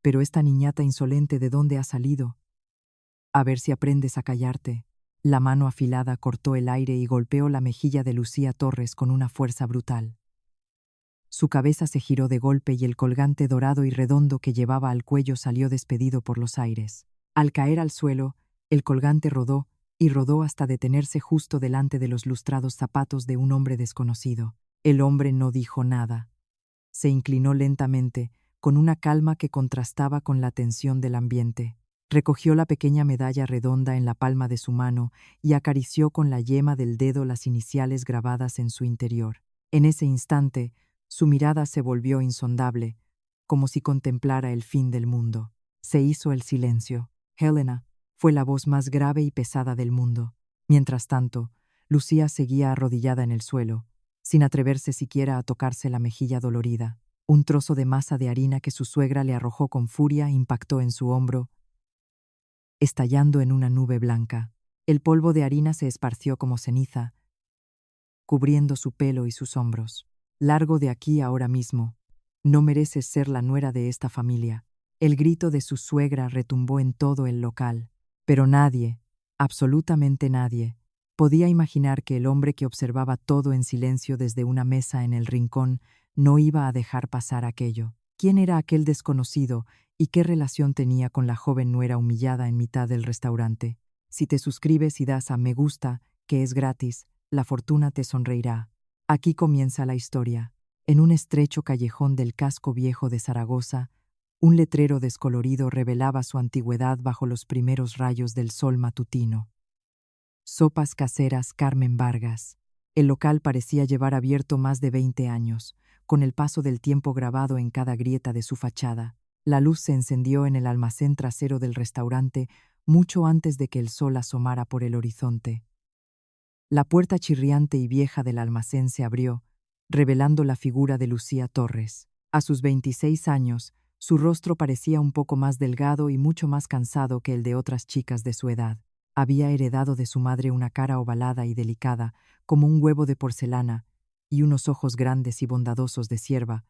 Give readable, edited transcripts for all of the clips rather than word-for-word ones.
Pero esta niñata insolente, ¿de dónde ha salido? A ver si aprendes a callarte. La mano afilada cortó el aire y golpeó la mejilla de Lucía Torres con una fuerza brutal. Su cabeza se giró de golpe y el colgante dorado y redondo que llevaba al cuello salió despedido por los aires. Al caer al suelo, el colgante rodó y rodó hasta detenerse justo delante de los lustrados zapatos de un hombre desconocido. El hombre no dijo nada. Se inclinó lentamente, con una calma que contrastaba con la tensión del ambiente. Recogió la pequeña medalla redonda en la palma de su mano y acarició con la yema del dedo las iniciales grabadas en su interior. En ese instante, su mirada se volvió insondable, como si contemplara el fin del mundo. Se hizo el silencio. Helena fue la voz más grave y pesada del mundo. Mientras tanto, Lucía seguía arrodillada en el suelo, sin atreverse siquiera a tocarse la mejilla dolorida. Un trozo de masa de harina que su suegra le arrojó con furia impactó en su hombro, estallando en una nube blanca. El polvo de harina se esparció como ceniza, cubriendo su pelo y sus hombros. Largo de aquí ahora mismo. No mereces ser la nuera de esta familia. El grito de su suegra retumbó en todo el local. Pero nadie, absolutamente nadie, podía imaginar que el hombre que observaba todo en silencio desde una mesa en el rincón no iba a dejar pasar aquello. ¿Quién era aquel desconocido y qué relación tenía con la joven nuera humillada en mitad del restaurante? Si te suscribes y das a me gusta, que es gratis, la fortuna te sonreirá. Aquí comienza la historia. En un estrecho callejón del casco viejo de Zaragoza, un letrero descolorido revelaba su antigüedad bajo los primeros rayos del sol matutino. Sopas caseras Carmen Vargas. El local parecía llevar abierto más de 20 años, con el paso del tiempo grabado en cada grieta de su fachada. La luz se encendió en el almacén trasero del restaurante mucho antes de que el sol asomara por el horizonte. La puerta chirriante y vieja del almacén se abrió, revelando la figura de Lucía Torres. A sus 26 años, su rostro parecía un poco más delgado y mucho más cansado que el de otras chicas de su edad. Había heredado de su madre una cara ovalada y delicada, como un huevo de porcelana, y unos ojos grandes y bondadosos de cierva,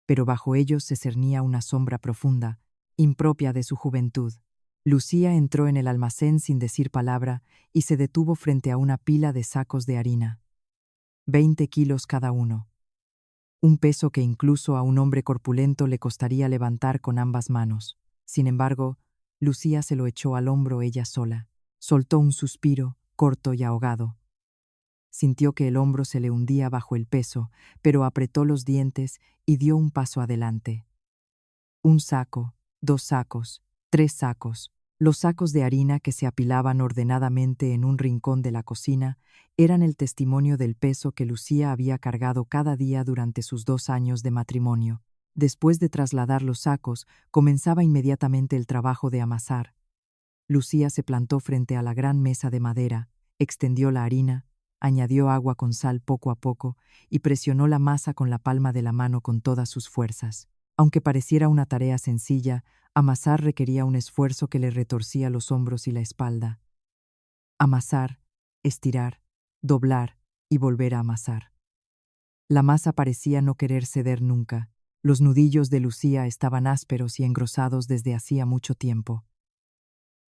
pero bajo ellos se cernía una sombra profunda, impropia de su juventud. Lucía entró en el almacén sin decir palabra y se detuvo frente a una pila de sacos de harina. 20 kilos cada uno. Un peso que incluso a un hombre corpulento le costaría levantar con ambas manos. Sin embargo, Lucía se lo echó al hombro ella sola. Soltó un suspiro, corto y ahogado. Sintió que el hombro se le hundía bajo el peso, pero apretó los dientes y dio un paso adelante. Un saco, 2 sacos, 3 sacos. Los sacos de harina que se apilaban ordenadamente en un rincón de la cocina eran el testimonio del peso que Lucía había cargado cada día durante sus 2 años de matrimonio. Después de trasladar los sacos, comenzaba inmediatamente el trabajo de amasar. Lucía se plantó frente a la gran mesa de madera, extendió la harina, añadió agua con sal poco a poco y presionó la masa con la palma de la mano con todas sus fuerzas. Aunque pareciera una tarea sencilla, amasar requería un esfuerzo que le retorcía los hombros y la espalda. Amasar, estirar, doblar y volver a amasar. La masa parecía no querer ceder nunca. Los nudillos de Lucía estaban ásperos y engrosados desde hacía mucho tiempo.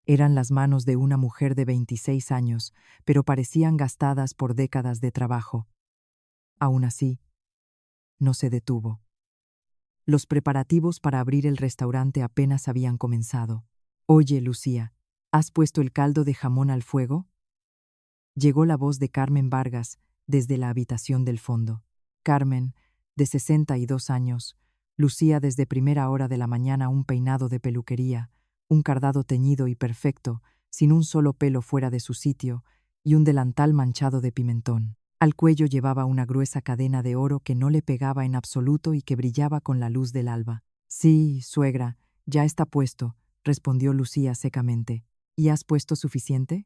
Eran las manos de una mujer de 26 años, pero parecían gastadas por décadas de trabajo. Aún así, no se detuvo. Los preparativos para abrir el restaurante apenas habían comenzado. «Oye, Lucía, ¿has puesto el caldo de jamón al fuego?», llegó la voz de Carmen Vargas desde la habitación del fondo. Carmen, de 62 años, lucía desde primera hora de la mañana un peinado de peluquería, un cardado teñido y perfecto, sin un solo pelo fuera de su sitio, y un delantal manchado de pimentón. Al cuello llevaba una gruesa cadena de oro que no le pegaba en absoluto y que brillaba con la luz del alba. «Sí, suegra, ya está puesto», respondió Lucía secamente. «¿Y has puesto suficiente?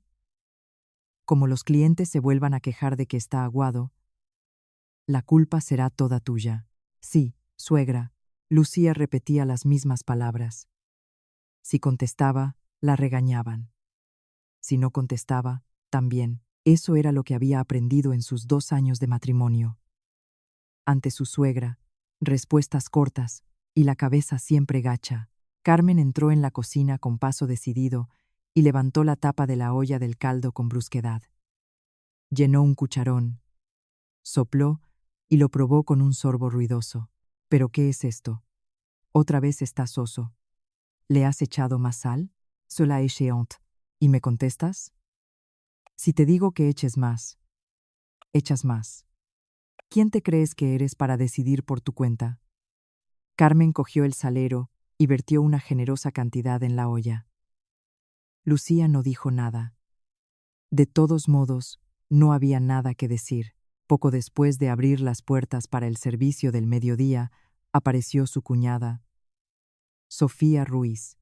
Como los clientes se vuelvan a quejar de que está aguado, la culpa será toda tuya». «Sí, suegra», Lucía repetía las mismas palabras. Si contestaba, la regañaban. Si no contestaba, también. Eso era lo que había aprendido en sus 2 años de matrimonio. Ante su suegra, respuestas cortas, y la cabeza siempre gacha. Carmen entró en la cocina con paso decidido y levantó la tapa de la olla del caldo con brusquedad. Llenó un cucharón, sopló y lo probó con un sorbo ruidoso. ¿Pero qué es esto? Otra vez está soso. ¿Le has echado más sal? Cela est chiant. ¿Y me contestas? Si te digo que eches más, echas más. ¿Quién te crees que eres para decidir por tu cuenta? Carmen cogió el salero y vertió una generosa cantidad en la olla. Lucía no dijo nada. De todos modos, no había nada que decir. Poco después de abrir las puertas para el servicio del mediodía, apareció su cuñada, Sofía Ruiz.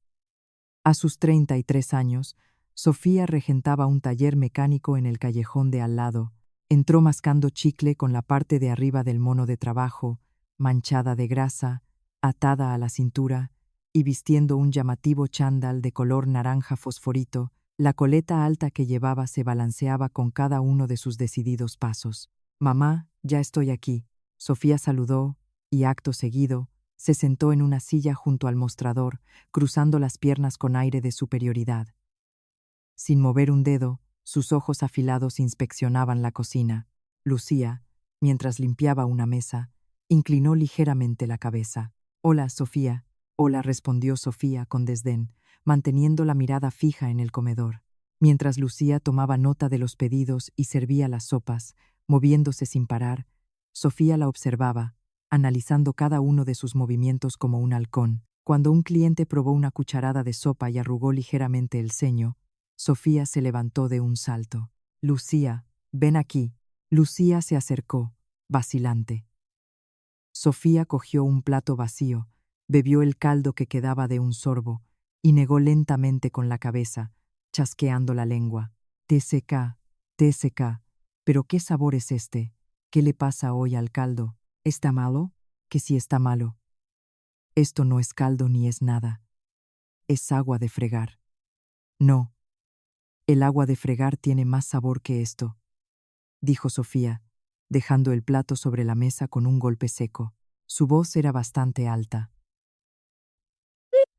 A sus 33 años, Sofía regentaba un taller mecánico en el callejón de al lado. Entró mascando chicle con la parte de arriba del mono de trabajo, manchada de grasa, atada a la cintura y vistiendo un llamativo chándal de color naranja fosforito. La coleta alta que llevaba se balanceaba con cada uno de sus decididos pasos. «Mamá, ya estoy aquí». Sofía saludó y, acto seguido, se sentó en una silla junto al mostrador, cruzando las piernas con aire de superioridad. Sin mover un dedo, sus ojos afilados inspeccionaban la cocina. Lucía, mientras limpiaba una mesa, inclinó ligeramente la cabeza. «Hola, Sofía». «Hola», respondió Sofía con desdén, manteniendo la mirada fija en el comedor. Mientras Lucía tomaba nota de los pedidos y servía las sopas, moviéndose sin parar, Sofía la observaba, analizando cada uno de sus movimientos como un halcón. Cuando un cliente probó una cucharada de sopa y arrugó ligeramente el ceño, Sofía se levantó de un salto. «Lucía, ven aquí». Lucía se acercó, vacilante. Sofía cogió un plato vacío, bebió el caldo que quedaba de un sorbo y negó lentamente con la cabeza, chasqueando la lengua. «TSK, TSK, ¿pero qué sabor es este? ¿Qué le pasa hoy al caldo? ¿Está malo?» «Que sí está malo. Esto no es caldo ni es nada. Es agua de fregar». «No. El agua de fregar tiene más sabor que esto», dijo Sofía, dejando el plato sobre la mesa con un golpe seco. Su voz era bastante alta.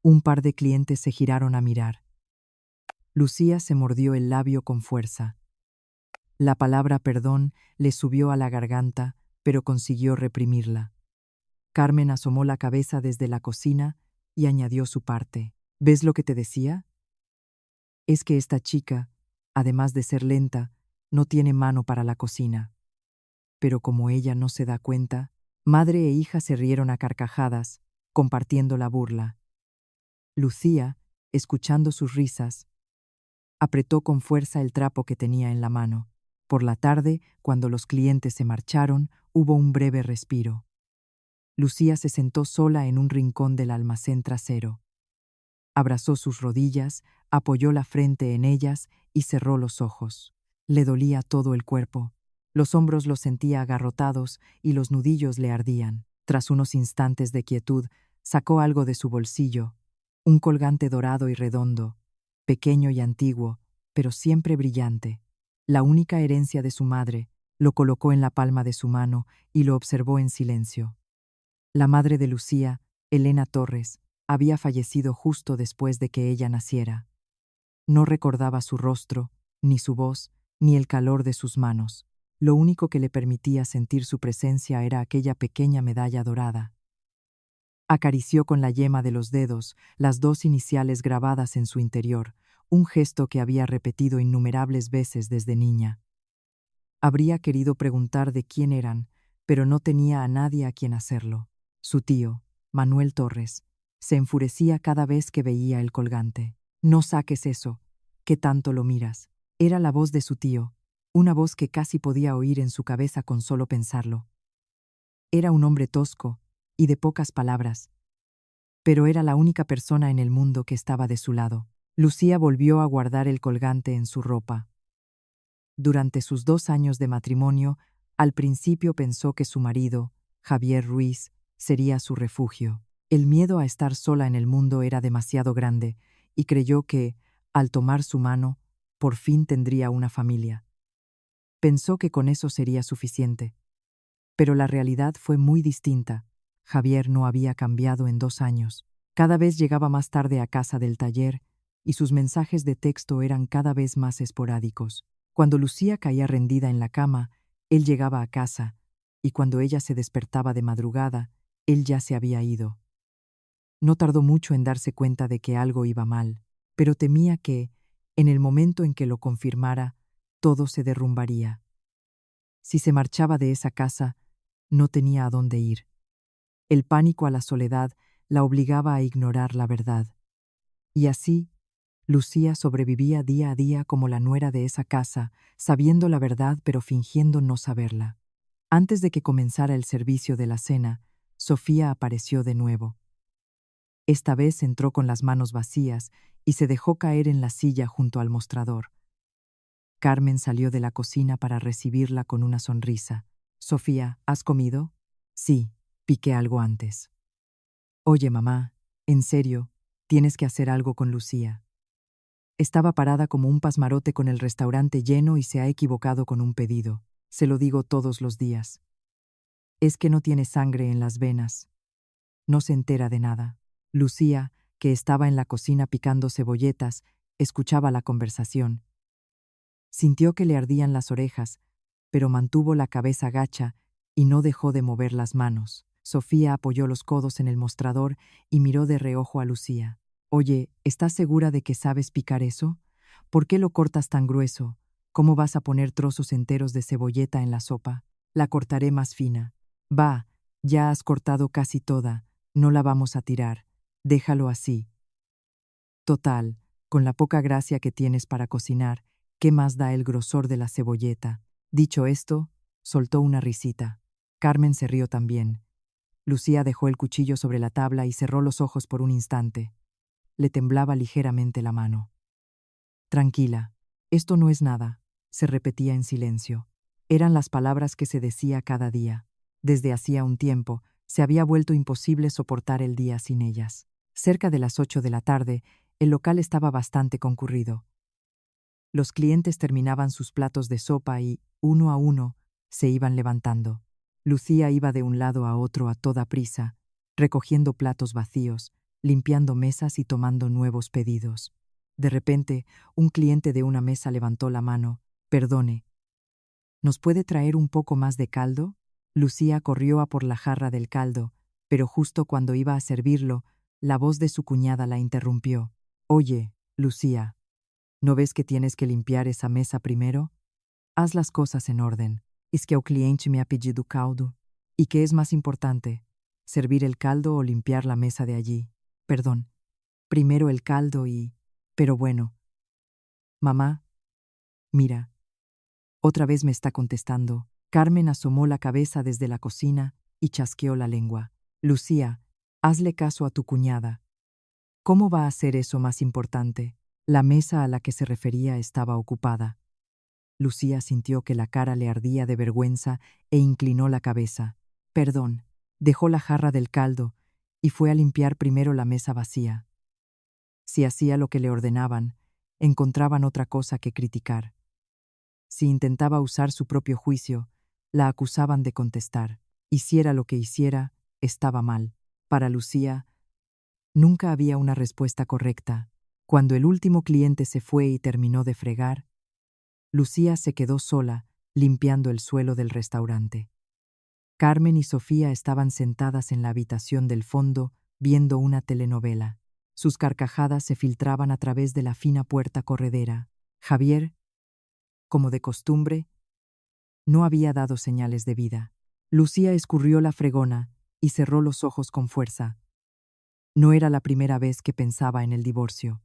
Un par de clientes se giraron a mirar. Lucía se mordió el labio con fuerza. La palabra perdón le subió a la garganta, pero consiguió reprimirla. Carmen asomó la cabeza desde la cocina y añadió su parte. «¿Ves lo que te decía? Es que esta chica, además de ser lenta, no tiene mano para la cocina». Pero como ella no se da cuenta, madre e hija se rieron a carcajadas, compartiendo la burla. Lucía, escuchando sus risas, apretó con fuerza el trapo que tenía en la mano. Por la tarde, cuando los clientes se marcharon, hubo un breve respiro. Lucía se sentó sola en un rincón del almacén trasero. Abrazó sus rodillas, apoyó la frente en ellas y cerró los ojos. Le dolía todo el cuerpo. Los hombros los sentía agarrotados y los nudillos le ardían. Tras unos instantes de quietud, sacó algo de su bolsillo, un colgante dorado y redondo, pequeño y antiguo, pero siempre brillante. La única herencia de su madre. Lo colocó en la palma de su mano y lo observó en silencio. La madre de Lucía, Elena Torres, había fallecido justo después de que ella naciera. No recordaba su rostro, ni su voz, ni el calor de sus manos. Lo único que le permitía sentir su presencia era aquella pequeña medalla dorada. Acarició con la yema de los dedos las dos iniciales grabadas en su interior, un gesto que había repetido innumerables veces desde niña. Habría querido preguntar de quién eran, pero no tenía a nadie a quien hacerlo. Su tío, Manuel Torres, se enfurecía cada vez que veía el colgante. «No saques eso, ¿qué tanto lo miras?». Era la voz de su tío, una voz que casi podía oír en su cabeza con solo pensarlo. Era un hombre tosco y de pocas palabras, pero era la única persona en el mundo que estaba de su lado. Lucía volvió a guardar el colgante en su ropa. Durante sus 2 años de matrimonio, al principio pensó que su marido, Javier Ruiz, sería su refugio. El miedo a estar sola en el mundo era demasiado grande y creyó que, al tomar su mano, por fin tendría una familia. Pensó que con eso sería suficiente. Pero la realidad fue muy distinta. Javier no había cambiado en 2 años. Cada vez llegaba más tarde a casa del taller y sus mensajes de texto eran cada vez más esporádicos. Cuando Lucía caía rendida en la cama, él llegaba a casa, y cuando ella se despertaba de madrugada, él ya se había ido. No tardó mucho en darse cuenta de que algo iba mal, pero temía que, en el momento en que lo confirmara, todo se derrumbaría. Si se marchaba de esa casa, no tenía a dónde ir. El pánico a la soledad la obligaba a ignorar la verdad. Y así, Lucía sobrevivía día a día como la nuera de esa casa, sabiendo la verdad pero fingiendo no saberla. Antes de que comenzara el servicio de la cena, Sofía apareció de nuevo. Esta vez entró con las manos vacías y se dejó caer en la silla junto al mostrador. Carmen salió de la cocina para recibirla con una sonrisa. «Sofía, ¿has comido?» «Sí, piqué algo antes». «Oye, mamá, en serio, tienes que hacer algo con Lucía». Estaba parada como un pasmarote con el restaurante lleno y se ha equivocado con un pedido. Se lo digo todos los días. Es que no tiene sangre en las venas. No se entera de nada. Lucía, que estaba en la cocina picando cebolletas, escuchaba la conversación. Sintió que le ardían las orejas, pero mantuvo la cabeza gacha y no dejó de mover las manos. Sofía apoyó los codos en el mostrador y miró de reojo a Lucía. «Oye, ¿estás segura de que sabes picar eso? ¿Por qué lo cortas tan grueso? ¿Cómo vas a poner trozos enteros de cebolleta en la sopa? La cortaré más fina». «Va, ya has cortado casi toda, no la vamos a tirar. Déjalo así». Total, con la poca gracia que tienes para cocinar, ¿qué más da el grosor de la cebolleta? Dicho esto, soltó una risita. Carmen se rió también. Lucía dejó el cuchillo sobre la tabla y cerró los ojos por un instante. Le temblaba ligeramente la mano. «Tranquila, esto no es nada», se repetía en silencio. Eran las palabras que se decía cada día. Desde hacía un tiempo, se había vuelto imposible soportar el día sin ellas. Cerca de las 8 de la tarde, el local estaba bastante concurrido. Los clientes terminaban sus platos de sopa y, uno a uno, se iban levantando. Lucía iba de un lado a otro a toda prisa, recogiendo platos vacíos, limpiando mesas y tomando nuevos pedidos. De repente, un cliente de una mesa levantó la mano. «Perdone, ¿nos puede traer un poco más de caldo?» Lucía corrió a por la jarra del caldo, pero justo cuando iba a servirlo, la voz de su cuñada la interrumpió. «Oye, Lucía, ¿no ves que tienes que limpiar esa mesa primero? Haz las cosas en orden. Es que el cliente me ha pedido caldo. ¿Y qué es más importante, servir el caldo o limpiar la mesa de allí? Perdón, primero el caldo y... Pero bueno. Mamá, mira». Otra vez me está contestando. Carmen asomó la cabeza desde la cocina y chasqueó la lengua. «Lucía, hazle caso a tu cuñada. ¿Cómo va a ser eso más importante?» La mesa a la que se refería estaba ocupada. Lucía sintió que la cara le ardía de vergüenza e inclinó la cabeza. «Perdón». Dejó la jarra del caldo y fue a limpiar primero la mesa vacía. Si hacía lo que le ordenaban, encontraban otra cosa que criticar. Si intentaba usar su propio juicio, la acusaban de contestar. Hiciera lo que hiciera, estaba mal. Para Lucía, nunca había una respuesta correcta. Cuando el último cliente se fue y terminó de fregar, Lucía se quedó sola, limpiando el suelo del restaurante. Carmen y Sofía estaban sentadas en la habitación del fondo, viendo una telenovela. Sus carcajadas se filtraban a través de la fina puerta corredera. Javier, como de costumbre, no había dado señales de vida. Lucía escurrió la fregona y cerró los ojos con fuerza. No era la primera vez que pensaba en el divorcio.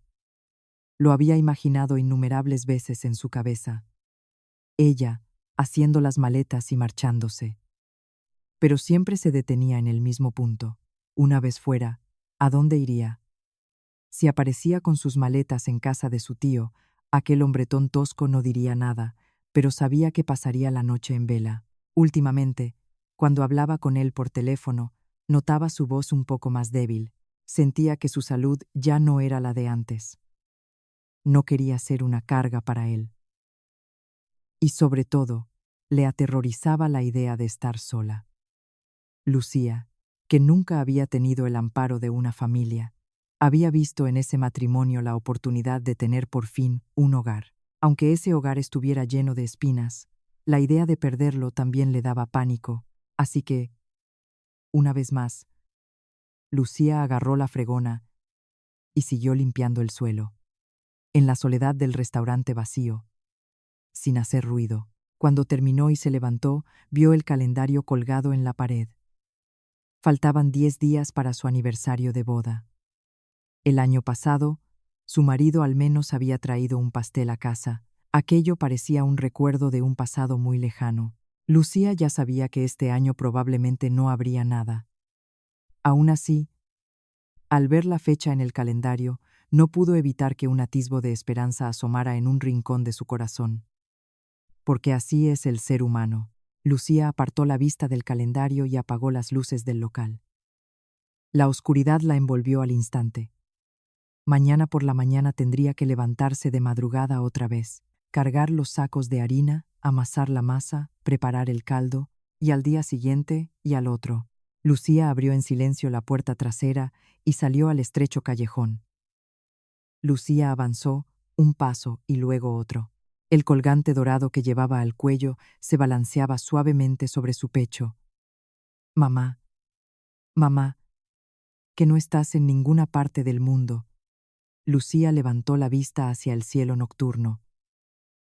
Lo había imaginado innumerables veces en su cabeza. Ella, haciendo las maletas y marchándose. Pero siempre se detenía en el mismo punto. Una vez fuera, ¿a dónde iría? Si aparecía con sus maletas en casa de su tío, aquel hombretón tosco no diría nada, pero sabía que pasaría la noche en vela. Últimamente, cuando hablaba con él por teléfono, notaba su voz un poco más débil. Sentía que su salud ya no era la de antes. No quería ser una carga para él. Y sobre todo, le aterrorizaba la idea de estar sola. Lucía, que nunca había tenido el amparo de una familia. Había visto en ese matrimonio la oportunidad de tener por fin un hogar. Aunque ese hogar estuviera lleno de espinas, la idea de perderlo también le daba pánico, así que, una vez más, Lucía agarró la fregona y siguió limpiando el suelo. En la soledad del restaurante vacío, sin hacer ruido, cuando terminó y se levantó, vio el calendario colgado en la pared. Faltaban 10 días para su aniversario de boda. El año pasado, su marido al menos había traído un pastel a casa. Aquello parecía un recuerdo de un pasado muy lejano. Lucía ya sabía que este año probablemente no habría nada. Aún así, al ver la fecha en el calendario, no pudo evitar que un atisbo de esperanza asomara en un rincón de su corazón. Porque así es el ser humano. Lucía apartó la vista del calendario y apagó las luces del local. La oscuridad la envolvió al instante. Mañana por la mañana tendría que levantarse de madrugada otra vez, cargar los sacos de harina, amasar la masa, preparar el caldo, y al día siguiente y al otro. Lucía abrió en silencio la puerta trasera y salió al estrecho callejón. Lucía avanzó un paso y luego otro. El colgante dorado que llevaba al cuello se balanceaba suavemente sobre su pecho. Mamá, mamá, que no estás en ninguna parte del mundo. Lucía levantó la vista hacia el cielo nocturno.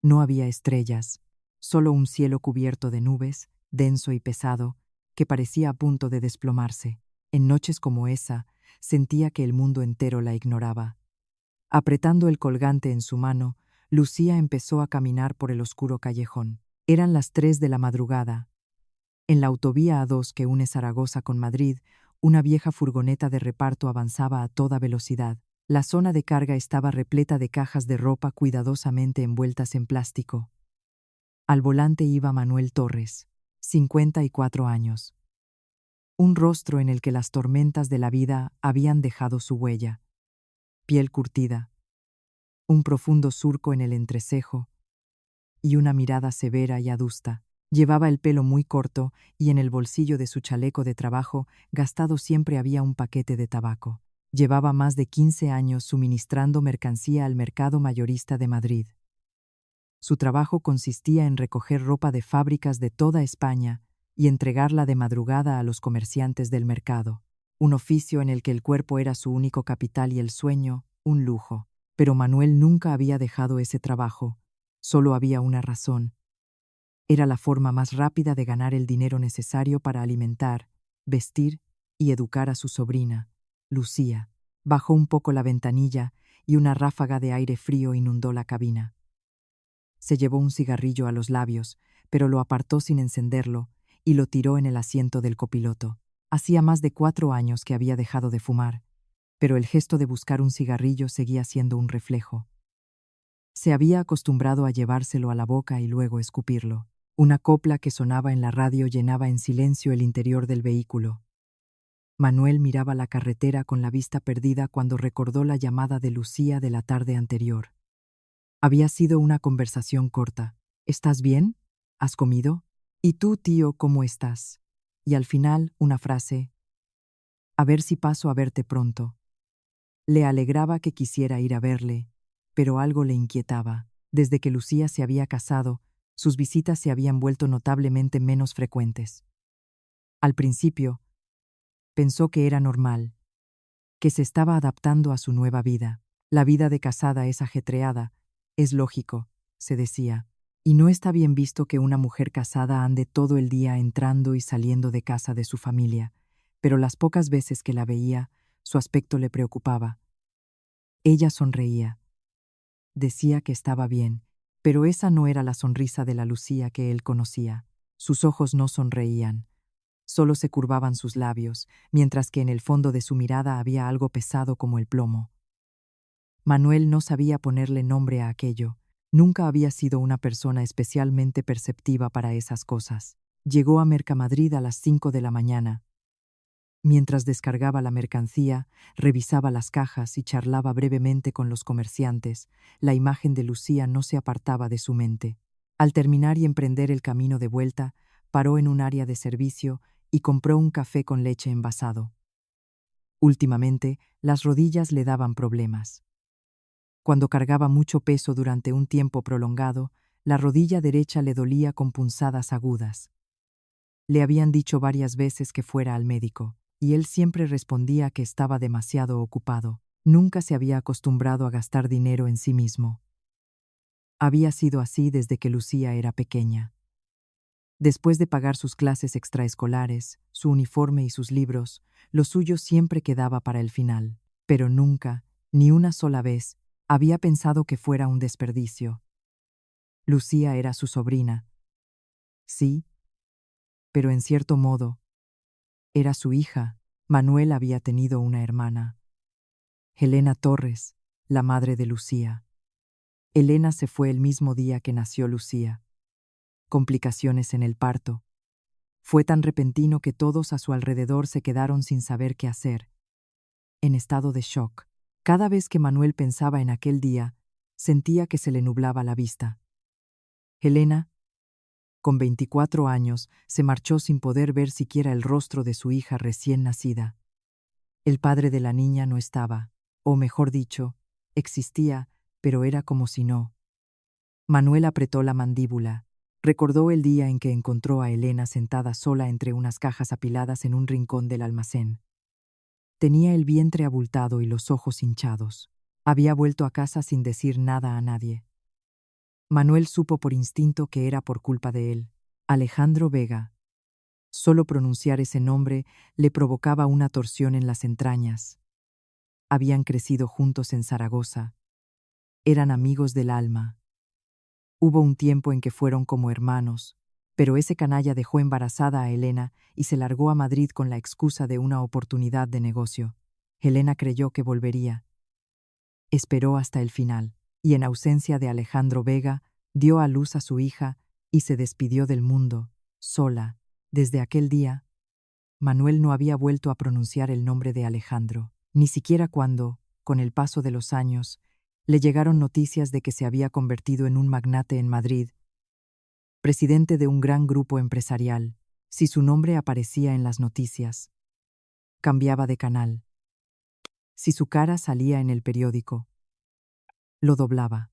No había estrellas, solo un cielo cubierto de nubes, denso y pesado, que parecía a punto de desplomarse. En noches como esa, sentía que el mundo entero la ignoraba. Apretando el colgante en su mano, Lucía empezó a caminar por el oscuro callejón. Eran las 3 de la madrugada. En la autovía A2 que une Zaragoza con Madrid, una vieja furgoneta de reparto avanzaba a toda velocidad. La zona de carga estaba repleta de cajas de ropa cuidadosamente envueltas en plástico. Al volante iba Manuel Torres, 54 años. Un rostro en el que las tormentas de la vida habían dejado su huella. Piel curtida, un profundo surco en el entrecejo y una mirada severa y adusta. Llevaba el pelo muy corto y en el bolsillo de su chaleco de trabajo gastado siempre había un paquete de tabaco. Llevaba más de 15 años suministrando mercancía al mercado mayorista de Madrid. Su trabajo consistía en recoger ropa de fábricas de toda España y entregarla de madrugada a los comerciantes del mercado. Un oficio en el que el cuerpo era su único capital y el sueño, un lujo. Pero Manuel nunca había dejado ese trabajo. Solo había una razón. Era la forma más rápida de ganar el dinero necesario para alimentar, vestir y educar a su sobrina, Lucía. Bajó un poco la ventanilla y una ráfaga de aire frío inundó la cabina. Se llevó un cigarrillo a los labios, pero lo apartó sin encenderlo y lo tiró en el asiento del copiloto. Hacía más de 4 años que había dejado de fumar, pero el gesto de buscar un cigarrillo seguía siendo un reflejo. Se había acostumbrado a llevárselo a la boca y luego escupirlo. Una copla que sonaba en la radio llenaba en silencio el interior del vehículo. Manuel miraba la carretera con la vista perdida cuando recordó la llamada de Lucía de la tarde anterior. Había sido una conversación corta. ¿Estás bien? ¿Has comido? ¿Y tú, tío, cómo estás? Y al final, una frase. A ver si paso a verte pronto. Le alegraba que quisiera ir a verle, pero algo le inquietaba. Desde que Lucía se había casado, sus visitas se habían vuelto notablemente menos frecuentes. Al principio, pensó que era normal, que se estaba adaptando a su nueva vida. La vida de casada es ajetreada, es lógico, se decía, y no está bien visto que una mujer casada ande todo el día entrando y saliendo de casa de su familia, pero las pocas veces que la veía, su aspecto le preocupaba. Ella sonreía. Decía que estaba bien, pero esa no era la sonrisa de la Lucía que él conocía. Sus ojos no sonreían. Solo se curvaban sus labios, mientras que en el fondo de su mirada había algo pesado como el plomo. Manuel no sabía ponerle nombre a aquello. Nunca había sido una persona especialmente perceptiva para esas cosas. Llegó a Mercamadrid a las 5 de la mañana. Mientras descargaba la mercancía, revisaba las cajas y charlaba brevemente con los comerciantes, la imagen de Lucía no se apartaba de su mente. Al terminar y emprender el camino de vuelta, paró en un área de servicio y compró un café con leche envasado. Últimamente, las rodillas le daban problemas. Cuando cargaba mucho peso durante un tiempo prolongado, la rodilla derecha le dolía con punzadas agudas. Le habían dicho varias veces que fuera al médico, y él siempre respondía que estaba demasiado ocupado. Nunca se había acostumbrado a gastar dinero en sí mismo. Había sido así desde que Lucía era pequeña. Después de pagar sus clases extraescolares, su uniforme y sus libros, lo suyo siempre quedaba para el final. Pero nunca, ni una sola vez, había pensado que fuera un desperdicio. Lucía era su sobrina. Sí, pero en cierto modo, era su hija. Manuel había tenido una hermana. Helena Torres, la madre de Lucía. Helena se fue el mismo día que nació Lucía. Complicaciones en el parto. Fue tan repentino que todos a su alrededor se quedaron sin saber qué hacer, en estado de shock. Cada vez que Manuel pensaba en aquel día, sentía que se le nublaba la vista. Helena, con 24 años, se marchó sin poder ver siquiera el rostro de su hija recién nacida. El padre de la niña no estaba, o mejor dicho, existía, pero era como si no. Manuel apretó la mandíbula. Recordó el día en que encontró a Helena sentada sola entre unas cajas apiladas en un rincón del almacén. Tenía el vientre abultado y los ojos hinchados. Había vuelto a casa sin decir nada a nadie. Manuel supo por instinto que era por culpa de él. Alejandro Vega. Solo pronunciar ese nombre le provocaba una torsión en las entrañas. Habían crecido juntos en Zaragoza. Eran amigos del alma. Hubo un tiempo en que fueron como hermanos, pero ese canalla dejó embarazada a Helena y se largó a Madrid con la excusa de una oportunidad de negocio. Helena creyó que volvería. Esperó hasta el final, y en ausencia de Alejandro Vega, dio a luz a su hija y se despidió del mundo, sola. Desde aquel día, Manuel no había vuelto a pronunciar el nombre de Alejandro, ni siquiera cuando, con el paso de los años, le llegaron noticias de que se había convertido en un magnate en Madrid, presidente de un gran grupo empresarial. Si su nombre aparecía en las noticias, cambiaba de canal. Si su cara salía en el periódico, lo doblaba.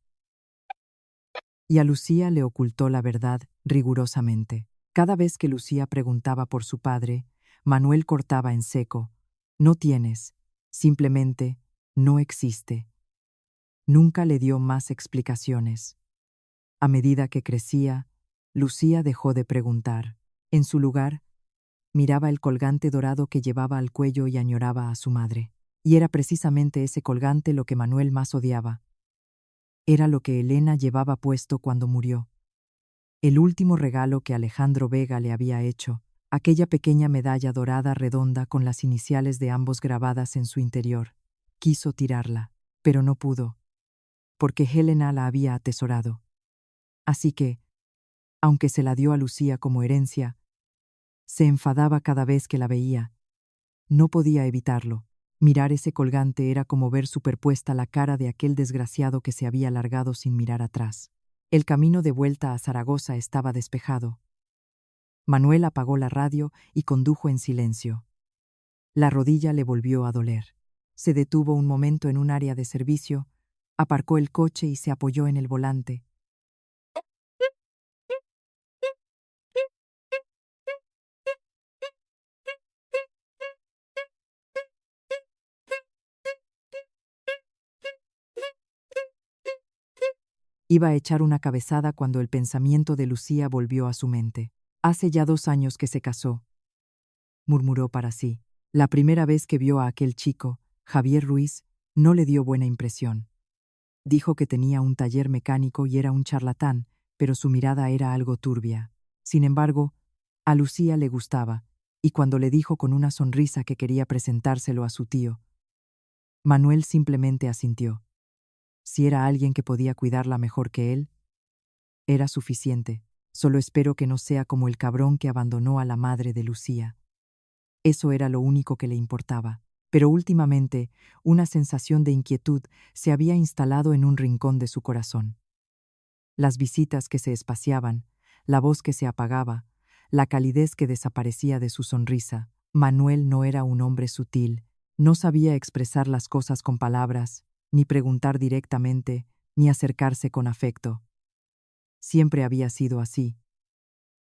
Y a Lucía le ocultó la verdad rigurosamente. Cada vez que Lucía preguntaba por su padre, Manuel cortaba en seco. No tienes, simplemente, no existe. Nunca le dio más explicaciones. A medida que crecía, Lucía dejó de preguntar. En su lugar, miraba el colgante dorado que llevaba al cuello y añoraba a su madre. Y era precisamente ese colgante lo que Manuel más odiaba. Era lo que Helena llevaba puesto cuando murió. El último regalo que Alejandro Vega le había hecho, aquella pequeña medalla dorada redonda con las iniciales de ambos grabadas en su interior. Quiso tirarla, pero no pudo, porque Helena la había atesorado. Así que, aunque se la dio a Lucía como herencia, se enfadaba cada vez que la veía. No podía evitarlo. Mirar ese colgante era como ver superpuesta la cara de aquel desgraciado que se había largado sin mirar atrás. El camino de vuelta a Zaragoza estaba despejado. Manuel apagó la radio y condujo en silencio. La rodilla le volvió a doler. Se detuvo un momento en un área de servicio, aparcó el coche y se apoyó en el volante. Iba a echar una cabezada cuando el pensamiento de Lucía volvió a su mente. Hace ya 2 años que se casó, murmuró para sí. La primera vez que vio a aquel chico, Javier Ruiz, no le dio buena impresión. Dijo que tenía un taller mecánico y era un charlatán, pero su mirada era algo turbia. Sin embargo, a Lucía le gustaba, y cuando le dijo con una sonrisa que quería presentárselo a su tío, Manuel simplemente asintió. Si era alguien que podía cuidarla mejor que él, era suficiente. Solo espero que no sea como el cabrón que abandonó a la madre de Lucía. Eso era lo único que le importaba. Pero últimamente, una sensación de inquietud se había instalado en un rincón de su corazón. Las visitas que se espaciaban, la voz que se apagaba, la calidez que desaparecía de su sonrisa. Manuel no era un hombre sutil, no sabía expresar las cosas con palabras, ni preguntar directamente, ni acercarse con afecto. Siempre había sido así.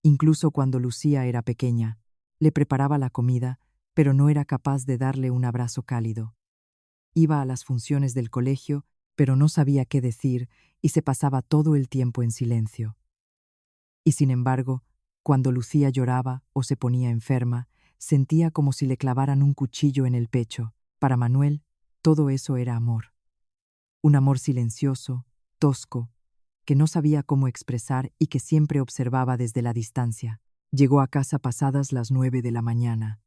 Incluso cuando Lucía era pequeña, le preparaba la comida, pero no era capaz de darle un abrazo cálido. Iba a las funciones del colegio, pero no sabía qué decir y se pasaba todo el tiempo en silencio. Y sin embargo, cuando Lucía lloraba o se ponía enferma, sentía como si le clavaran un cuchillo en el pecho. Para Manuel, todo eso era amor. Un amor silencioso, tosco, que no sabía cómo expresar y que siempre observaba desde la distancia. Llegó a casa pasadas las 9 de la mañana.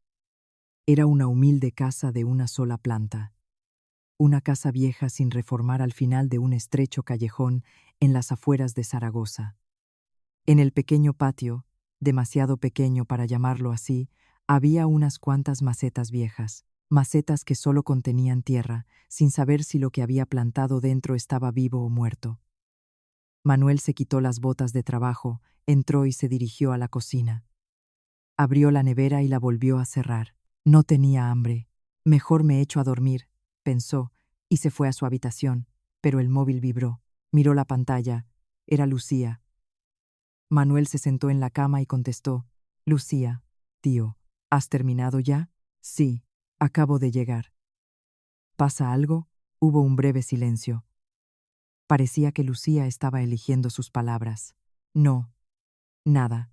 Era una humilde casa de una sola planta. Una casa vieja sin reformar al final de un estrecho callejón en las afueras de Zaragoza. En el pequeño patio, demasiado pequeño para llamarlo así, había unas cuantas macetas viejas, macetas que solo contenían tierra, sin saber si lo que había plantado dentro estaba vivo o muerto. Manuel se quitó las botas de trabajo, entró y se dirigió a la cocina. Abrió la nevera y la volvió a cerrar. No tenía hambre. Mejor me echo a dormir, pensó, y se fue a su habitación, pero el móvil vibró. Miró la pantalla. Era Lucía. Manuel se sentó en la cama y contestó: Lucía, tío, ¿has terminado ya? Sí, acabo de llegar. ¿Pasa algo? Hubo un breve silencio. Parecía que Lucía estaba eligiendo sus palabras. No, nada.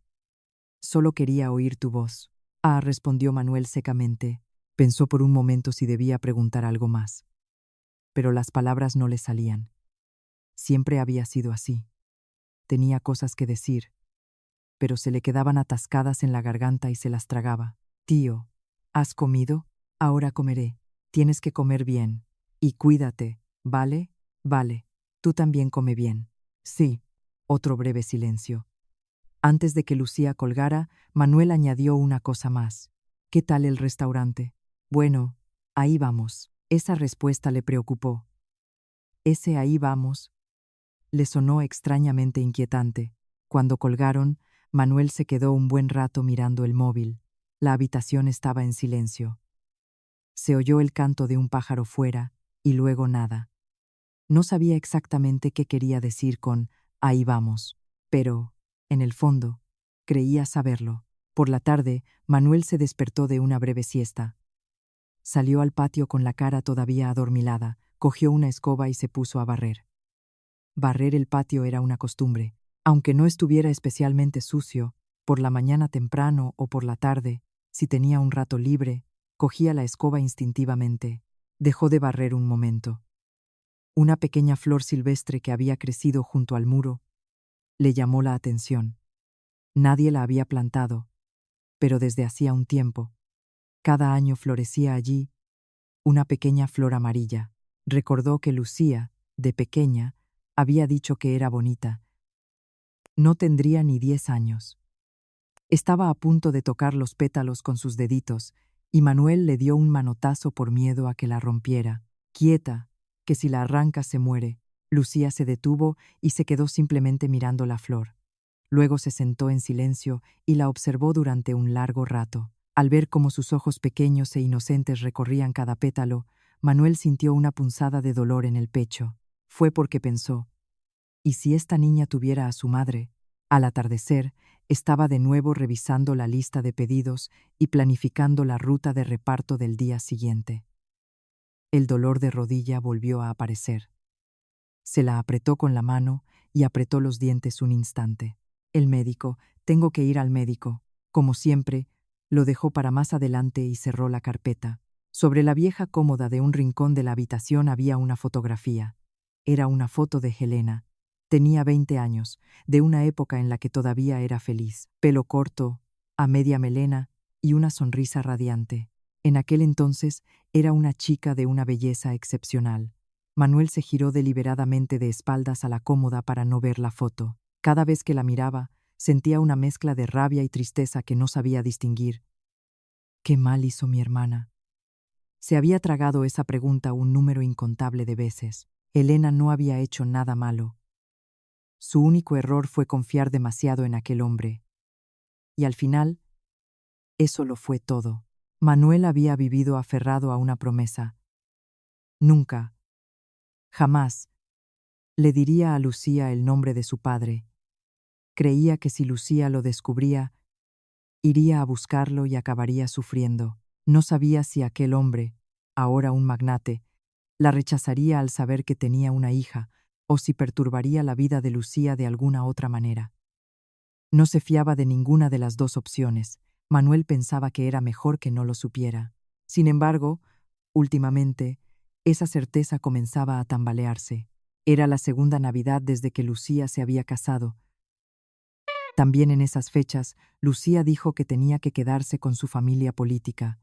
Solo quería oír tu voz. Ah, respondió Manuel secamente. Pensó por un momento si debía preguntar algo más. Pero las palabras no le salían. Siempre había sido así. Tenía cosas que decir, pero se le quedaban atascadas en la garganta y se las tragaba. Tío, ¿has comido? Ahora comeré. Tienes que comer bien. Y cuídate, ¿vale? Vale. Tú también come bien. Sí. Otro breve silencio. Antes de que Lucía colgara, Manuel añadió una cosa más. ¿Qué tal el restaurante? Bueno, ahí vamos. Esa respuesta le preocupó. Ese ahí vamos le sonó extrañamente inquietante. Cuando colgaron, Manuel se quedó un buen rato mirando el móvil. La habitación estaba en silencio. Se oyó el canto de un pájaro fuera, y luego nada. No sabía exactamente qué quería decir con «ahí vamos», pero, en el fondo, creía saberlo. Por la tarde, Manuel se despertó de una breve siesta. Salió al patio con la cara todavía adormilada, cogió una escoba y se puso a barrer. Barrer el patio era una costumbre. Aunque no estuviera especialmente sucio, por la mañana temprano o por la tarde, si tenía un rato libre, cogía la escoba instintivamente. Dejó de barrer un momento. Una pequeña flor silvestre que había crecido junto al muro le llamó la atención. Nadie la había plantado, pero desde hacía un tiempo. Cada año florecía allí una pequeña flor amarilla. Recordó que Lucía, de pequeña, había dicho que era bonita. No tendría ni 10 años. Estaba a punto de tocar los pétalos con sus deditos, y Manuel le dio un manotazo por miedo a que la rompiera. Quieta, que si la arranca se muere. Lucía se detuvo y se quedó simplemente mirando la flor. Luego se sentó en silencio y la observó durante un largo rato. Al ver cómo sus ojos pequeños e inocentes recorrían cada pétalo, Manuel sintió una punzada de dolor en el pecho. Fue porque pensó: ¿y si esta niña tuviera a su madre? Al atardecer, estaba de nuevo revisando la lista de pedidos y planificando la ruta de reparto del día siguiente. El dolor de rodilla volvió a aparecer. Se la apretó con la mano y apretó los dientes un instante. El médico, tengo que ir al médico. Como siempre, lo dejó para más adelante y cerró la carpeta. Sobre la vieja cómoda de un rincón de la habitación había una fotografía. Era una foto de Helena. Tenía 20 años, de una época en la que todavía era feliz. Pelo corto, a media melena y una sonrisa radiante. En aquel entonces era una chica de una belleza excepcional. Manuel se giró deliberadamente de espaldas a la cómoda para no ver la foto. Cada vez que la miraba, sentía una mezcla de rabia y tristeza que no sabía distinguir. ¿Qué mal hizo mi hermana? Se había tragado esa pregunta un número incontable de veces. Helena no había hecho nada malo. Su único error fue confiar demasiado en aquel hombre. y al final, eso lo fue todo. Manuel había vivido aferrado a una promesa. Nunca, jamás, le diría a Lucía el nombre de su padre. Creía que si Lucía lo descubría, iría a buscarlo y acabaría sufriendo. No sabía si aquel hombre, ahora un magnate, la rechazaría al saber que tenía una hija, o si perturbaría la vida de Lucía de alguna otra manera. No se fiaba de ninguna de las dos opciones. Manuel pensaba que era mejor que no lo supiera. Sin embargo, últimamente, esa certeza comenzaba a tambalearse. Era la segunda Navidad desde que Lucía se había casado. También en esas fechas, Lucía dijo que tenía que quedarse con su familia política.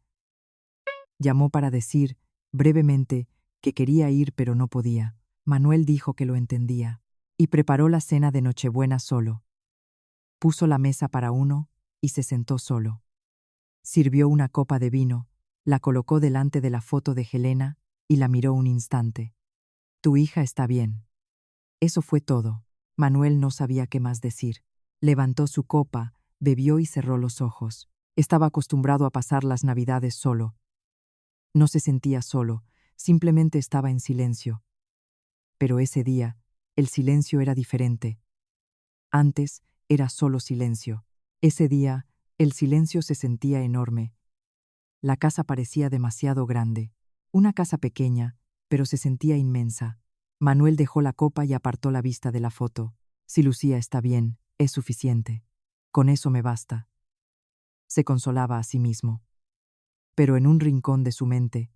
Llamó para decir, brevemente, que quería ir pero no podía. Manuel dijo que lo entendía, y preparó la cena de Nochebuena solo. Puso la mesa para uno y se sentó solo. Sirvió una copa de vino, la colocó delante de la foto de Helena y la miró un instante. «Tu hija está bien». Eso fue todo. Manuel no sabía qué más decir. Levantó su copa, bebió y cerró los ojos. Estaba acostumbrado a pasar las Navidades solo. No se sentía solo, simplemente estaba en silencio. Pero ese día, el silencio era diferente. Antes, era solo silencio. Ese día, el silencio se sentía enorme. La casa parecía demasiado grande. Una casa pequeña, pero se sentía inmensa. Manuel dejó la copa y apartó la vista de la foto. Si Lucía está bien, es suficiente. Con eso me basta. Se consolaba a sí mismo. Pero en un rincón de su mente,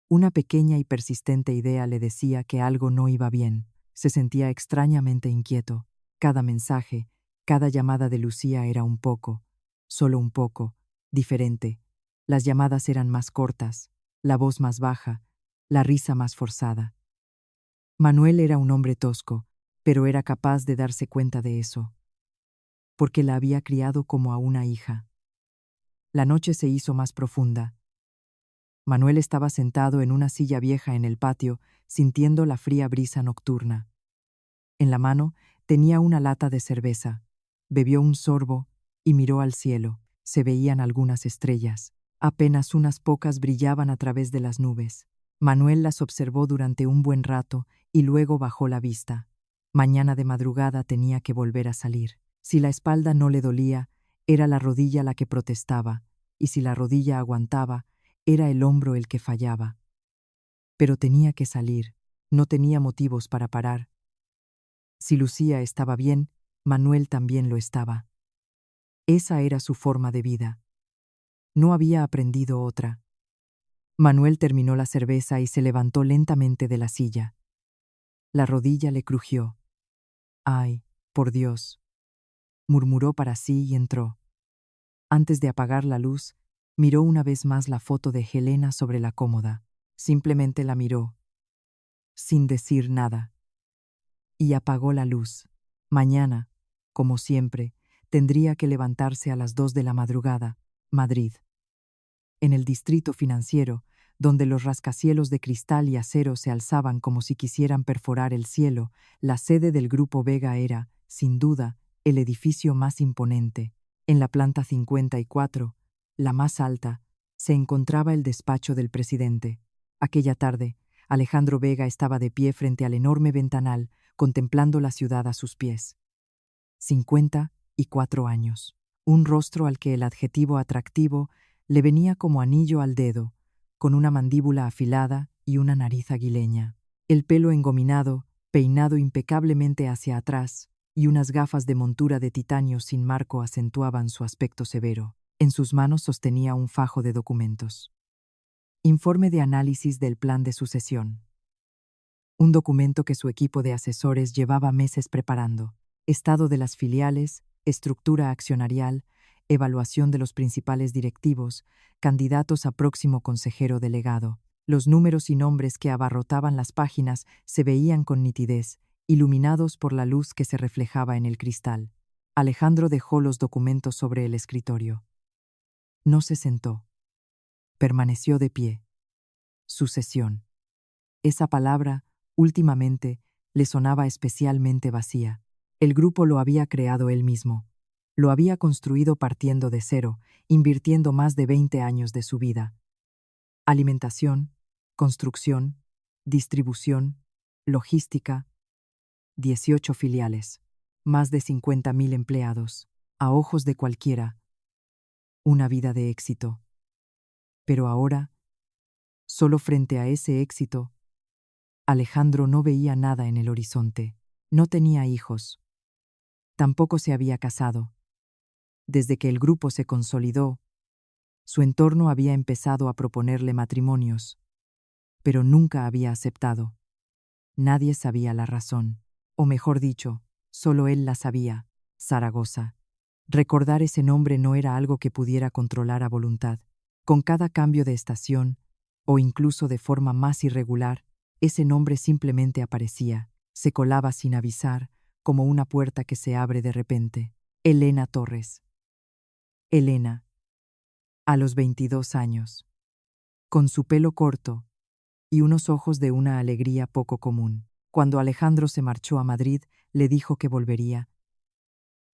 una pequeña y persistente idea le decía que algo no iba bien. Se sentía extrañamente inquieto. Cada mensaje, cada llamada de Lucía era un poco, solo un poco, diferente. Las llamadas eran más cortas, la voz más baja, la risa más forzada. Manuel era un hombre tosco, pero era capaz de darse cuenta de eso, porque la había criado como a una hija. La noche se hizo más profunda. Manuel estaba sentado en una silla vieja en el patio, sintiendo la fría brisa nocturna. En la mano tenía una lata de cerveza. Bebió un sorbo y miró al cielo. Se veían algunas estrellas. Apenas unas pocas brillaban a través de las nubes. Manuel las observó durante un buen rato y luego bajó la vista. Mañana de madrugada tenía que volver a salir. Si la espalda no le dolía, era la rodilla la que protestaba, y si la rodilla aguantaba, era el hombro el que fallaba. Pero tenía que salir. No tenía motivos para parar. Si Lucía estaba bien, Manuel también lo estaba. Esa era su forma de vida. No había aprendido otra. Manuel terminó la cerveza y se levantó lentamente de la silla. La rodilla le crujió. «Ay, por Dios», murmuró para sí y entró. Antes de apagar la luz, miró una vez más la foto de Helena sobre la cómoda. Simplemente la miró, sin decir nada. Y apagó la luz. Mañana, como siempre, tendría que levantarse a las 2 de la madrugada, Madrid. En el distrito financiero, donde los rascacielos de cristal y acero se alzaban como si quisieran perforar el cielo, la sede del Grupo Vega era, sin duda, el edificio más imponente. En la planta 54, la más alta, se encontraba el despacho del presidente. Aquella tarde, Alejandro Vega estaba de pie frente al enorme ventanal, contemplando la ciudad a sus pies. 54 años. Un rostro al que el adjetivo atractivo le venía como anillo al dedo, con una mandíbula afilada y una nariz aguileña. El pelo engominado, peinado impecablemente hacia atrás, y unas gafas de montura de titanio sin marco acentuaban su aspecto severo. En sus manos sostenía un fajo de documentos. Informe de análisis del plan de sucesión. Un documento que su equipo de asesores llevaba meses preparando. Estado de las filiales, estructura accionarial, evaluación de los principales directivos, candidatos a próximo consejero delegado. Los números y nombres que abarrotaban las páginas se veían con nitidez, iluminados por la luz que se reflejaba en el cristal. Alejandro dejó los documentos sobre el escritorio. No se sentó. Permaneció de pie. Sucesión. Esa palabra, últimamente, le sonaba especialmente vacía. El grupo lo había creado él mismo. Lo había construido partiendo de cero, invirtiendo más de 20 años de su vida. Alimentación, construcción, distribución, logística, 18 filiales, más de 50.000 empleados, a ojos de cualquiera, una vida de éxito. Pero ahora, solo frente a ese éxito, Alejandro no veía nada en el horizonte. No tenía hijos. Tampoco se había casado. Desde que el grupo se consolidó, su entorno había empezado a proponerle matrimonios, pero nunca había aceptado. Nadie sabía la razón, o mejor dicho, solo él la sabía: Zaragoza. Recordar ese nombre no era algo que pudiera controlar a voluntad. Con cada cambio de estación, o incluso de forma más irregular, ese nombre simplemente aparecía, se colaba sin avisar, como una puerta que se abre de repente. Elena Torres. Elena, a los 22 años, con su pelo corto y unos ojos de una alegría poco común. Cuando Alejandro se marchó a Madrid, le dijo que volvería,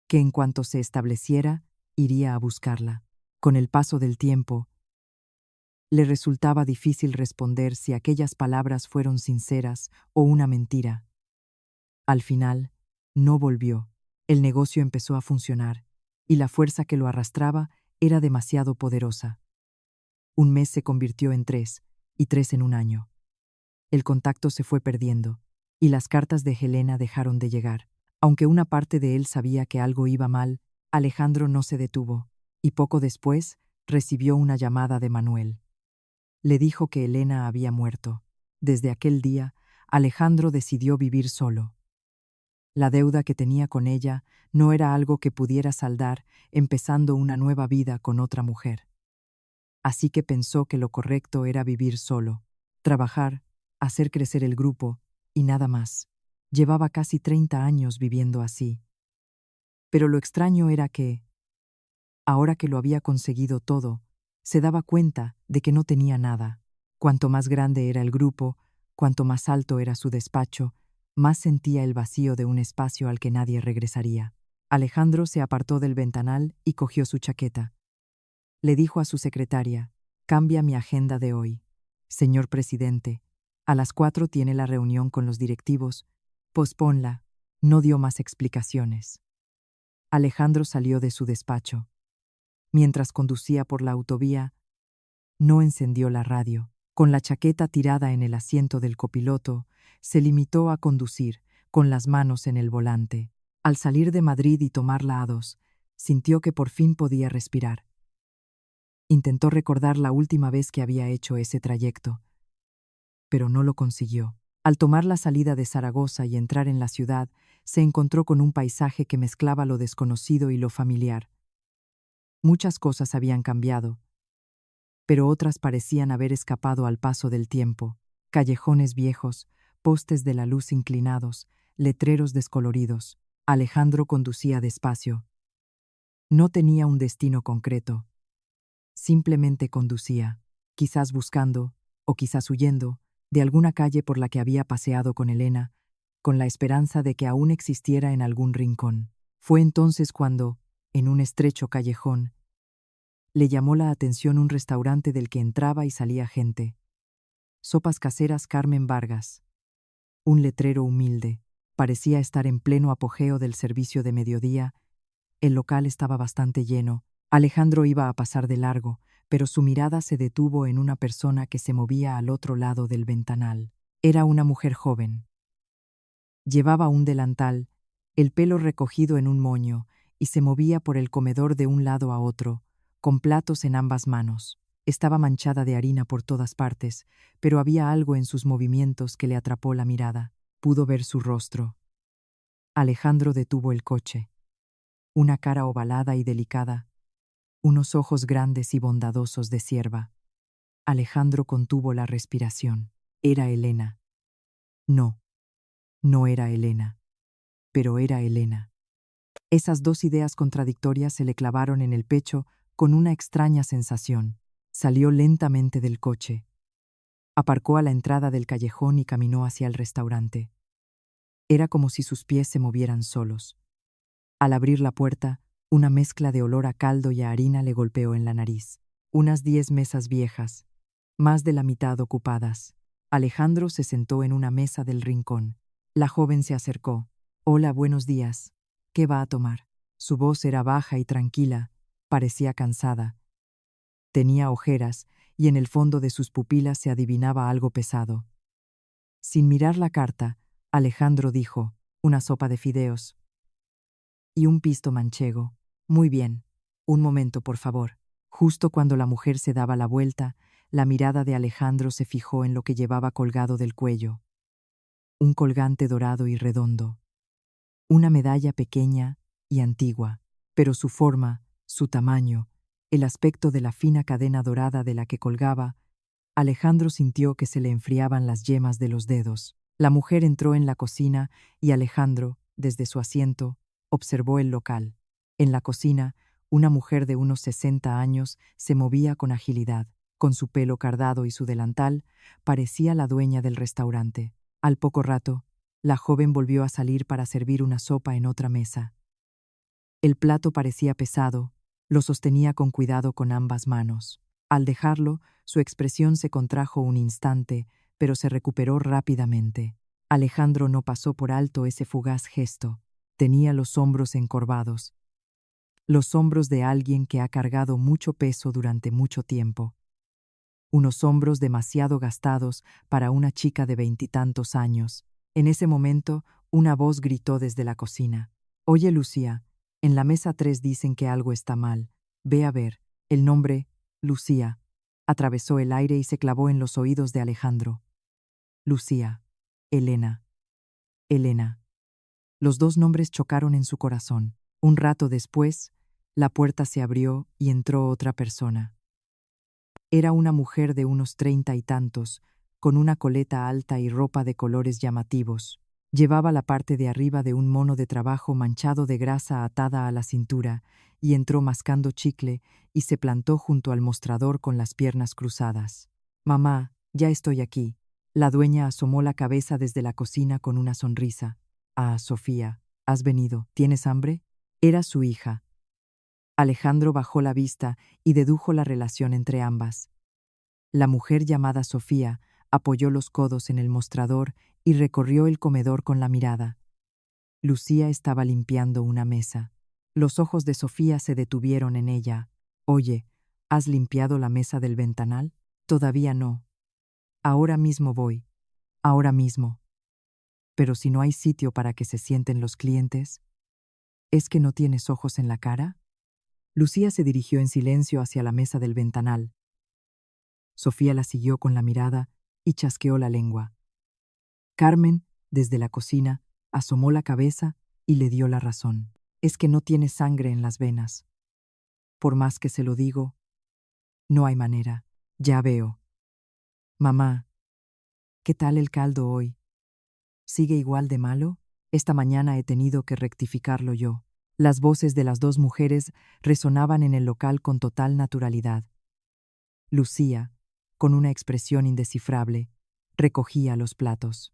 que en cuanto se estableciera, iría a buscarla. Con el paso del tiempo, le resultaba difícil responder si aquellas palabras fueron sinceras o una mentira. Al final, no volvió. El negocio empezó a funcionar, y la fuerza que lo arrastraba era demasiado poderosa. Un mes se convirtió en 3, y 3 en un año. El contacto se fue perdiendo, y las cartas de Helena dejaron de llegar. Aunque una parte de él sabía que algo iba mal, Alejandro no se detuvo, y poco después recibió una llamada de Manuel. Le dijo que Elena había muerto. Desde aquel día, Alejandro decidió vivir solo. La deuda que tenía con ella no era algo que pudiera saldar empezando una nueva vida con otra mujer. Así que pensó que lo correcto era vivir solo, trabajar, hacer crecer el grupo y nada más. Llevaba casi 30 años viviendo así. Pero lo extraño era que, ahora que lo había conseguido todo, se daba cuenta de que no tenía nada. Cuanto más grande era el grupo, cuanto más alto era su despacho, más sentía el vacío de un espacio al que nadie regresaría. Alejandro se apartó del ventanal y cogió su chaqueta. Le dijo a su secretaria: «Cambia mi agenda de hoy. Señor presidente, a las 4 tiene la reunión con los directivos. Posponla». No dio más explicaciones. Alejandro salió de su despacho. Mientras conducía por la autovía, no encendió la radio. Con la chaqueta tirada en el asiento del copiloto, se limitó a conducir, con las manos en el volante. Al salir de Madrid y tomar la A2, sintió que por fin podía respirar. Intentó recordar la última vez que había hecho ese trayecto, pero no lo consiguió. Al tomar la salida de Zaragoza y entrar en la ciudad, se encontró con un paisaje que mezclaba lo desconocido y lo familiar. Muchas cosas habían cambiado, pero otras parecían haber escapado al paso del tiempo. Callejones viejos, postes de la luz inclinados, letreros descoloridos. Alejandro conducía despacio. No tenía un destino concreto. Simplemente conducía, quizás buscando, o quizás huyendo, de alguna calle por la que había paseado con Elena, con la esperanza de que aún existiera en algún rincón. Fue entonces cuando, en un estrecho callejón, le llamó la atención un restaurante del que entraba y salía gente. Sopas caseras Carmen Vargas. Un letrero humilde. Parecía estar en pleno apogeo del servicio de mediodía. El local estaba bastante lleno. Alejandro iba a pasar de largo, pero su mirada se detuvo en una persona que se movía al otro lado del ventanal. Era una mujer joven. Llevaba un delantal, el pelo recogido en un moño, y se movía por el comedor de un lado a otro, con platos en ambas manos. Estaba manchada de harina por todas partes, pero había algo en sus movimientos que le atrapó la mirada. Pudo ver su rostro. Alejandro detuvo el coche. Una cara ovalada y delicada, unos ojos grandes y bondadosos de cierva. Alejandro contuvo la respiración. Era Elena. No, no era Elena, pero era Elena. Esas dos ideas contradictorias se le clavaron en el pecho con una extraña sensación. Salió lentamente del coche. Aparcó a la entrada del callejón y caminó hacia el restaurante. Era como si sus pies se movieran solos. Al abrir la puerta, Una mezcla de olor a caldo y a harina le golpeó en la nariz. Unas 10 mesas viejas, más de la mitad ocupadas. Alejandro se sentó en una mesa del rincón. La joven se acercó. «Hola, buenos días. ¿Qué va a tomar?» Su voz era baja y tranquila, parecía cansada. Tenía ojeras, y en el fondo de sus pupilas se adivinaba algo pesado. Sin mirar la carta, Alejandro dijo: «Una sopa de fideos. Y un pisto manchego. Muy bien. Un momento, por favor». Justo cuando la mujer se daba la vuelta, la mirada de Alejandro se fijó en lo que llevaba colgado del cuello. Un colgante dorado y redondo. Una medalla pequeña y antigua, pero su forma, su tamaño, el aspecto de la fina cadena dorada de la que colgaba, Alejandro sintió que se le enfriaban las yemas de los dedos. La mujer entró en la cocina y Alejandro, desde su asiento, observó el local. En la cocina, una mujer de unos 60 años se movía con agilidad. Con su pelo cardado y su delantal, parecía la dueña del restaurante. Al poco rato, la joven volvió a salir para servir una sopa en otra mesa. El plato parecía pesado, lo sostenía con cuidado con ambas manos. Al dejarlo, su expresión se contrajo un instante, pero se recuperó rápidamente. Alejandro no pasó por alto ese fugaz gesto. Tenía los hombros encorvados. Los hombros de alguien que ha cargado mucho peso durante mucho tiempo. Unos hombros demasiado gastados para una chica de 20 años. En ese momento, una voz gritó desde la cocina: «Oye, Lucía, en la mesa 3 dicen que algo está mal. Ve a ver». El nombre, Lucía, atravesó el aire y se clavó en los oídos de Alejandro. Lucía, Elena, Elena. Los dos nombres chocaron en su corazón. Un rato después, la puerta se abrió y entró otra persona. Era una mujer de unos 30 y tantos, con una coleta alta y ropa de colores llamativos. Llevaba la parte de arriba de un mono de trabajo manchado de grasa atada a la cintura, y entró mascando chicle y se plantó junto al mostrador con las piernas cruzadas. «Mamá, ya estoy aquí». La dueña asomó la cabeza desde la cocina con una sonrisa. «Ah, Sofía, has venido. ¿Tienes hambre?» Era su hija. Alejandro bajó la vista y dedujo la relación entre ambas. La mujer llamada Sofía apoyó los codos en el mostrador y recorrió el comedor con la mirada. Lucía estaba limpiando una mesa. Los ojos de Sofía se detuvieron en ella. «Oye, ¿has limpiado la mesa del ventanal?» «Todavía no. Ahora mismo voy. Ahora mismo». «Pero si no hay sitio para que se sienten los clientes». «¿Es que no tienes ojos en la cara?» Lucía se dirigió en silencio hacia la mesa del ventanal. Sofía la siguió con la mirada y chasqueó la lengua. Carmen, desde la cocina, asomó la cabeza y le dio la razón. «Es que no tiene sangre en las venas. Por más que se lo digo, no hay manera. Ya veo». «Mamá, ¿qué tal el caldo hoy? ¿Sigue igual de malo?» «Esta mañana he tenido que rectificarlo yo». Las voces de las dos mujeres resonaban en el local con total naturalidad. Lucía, con una expresión indescifrable, recogía los platos.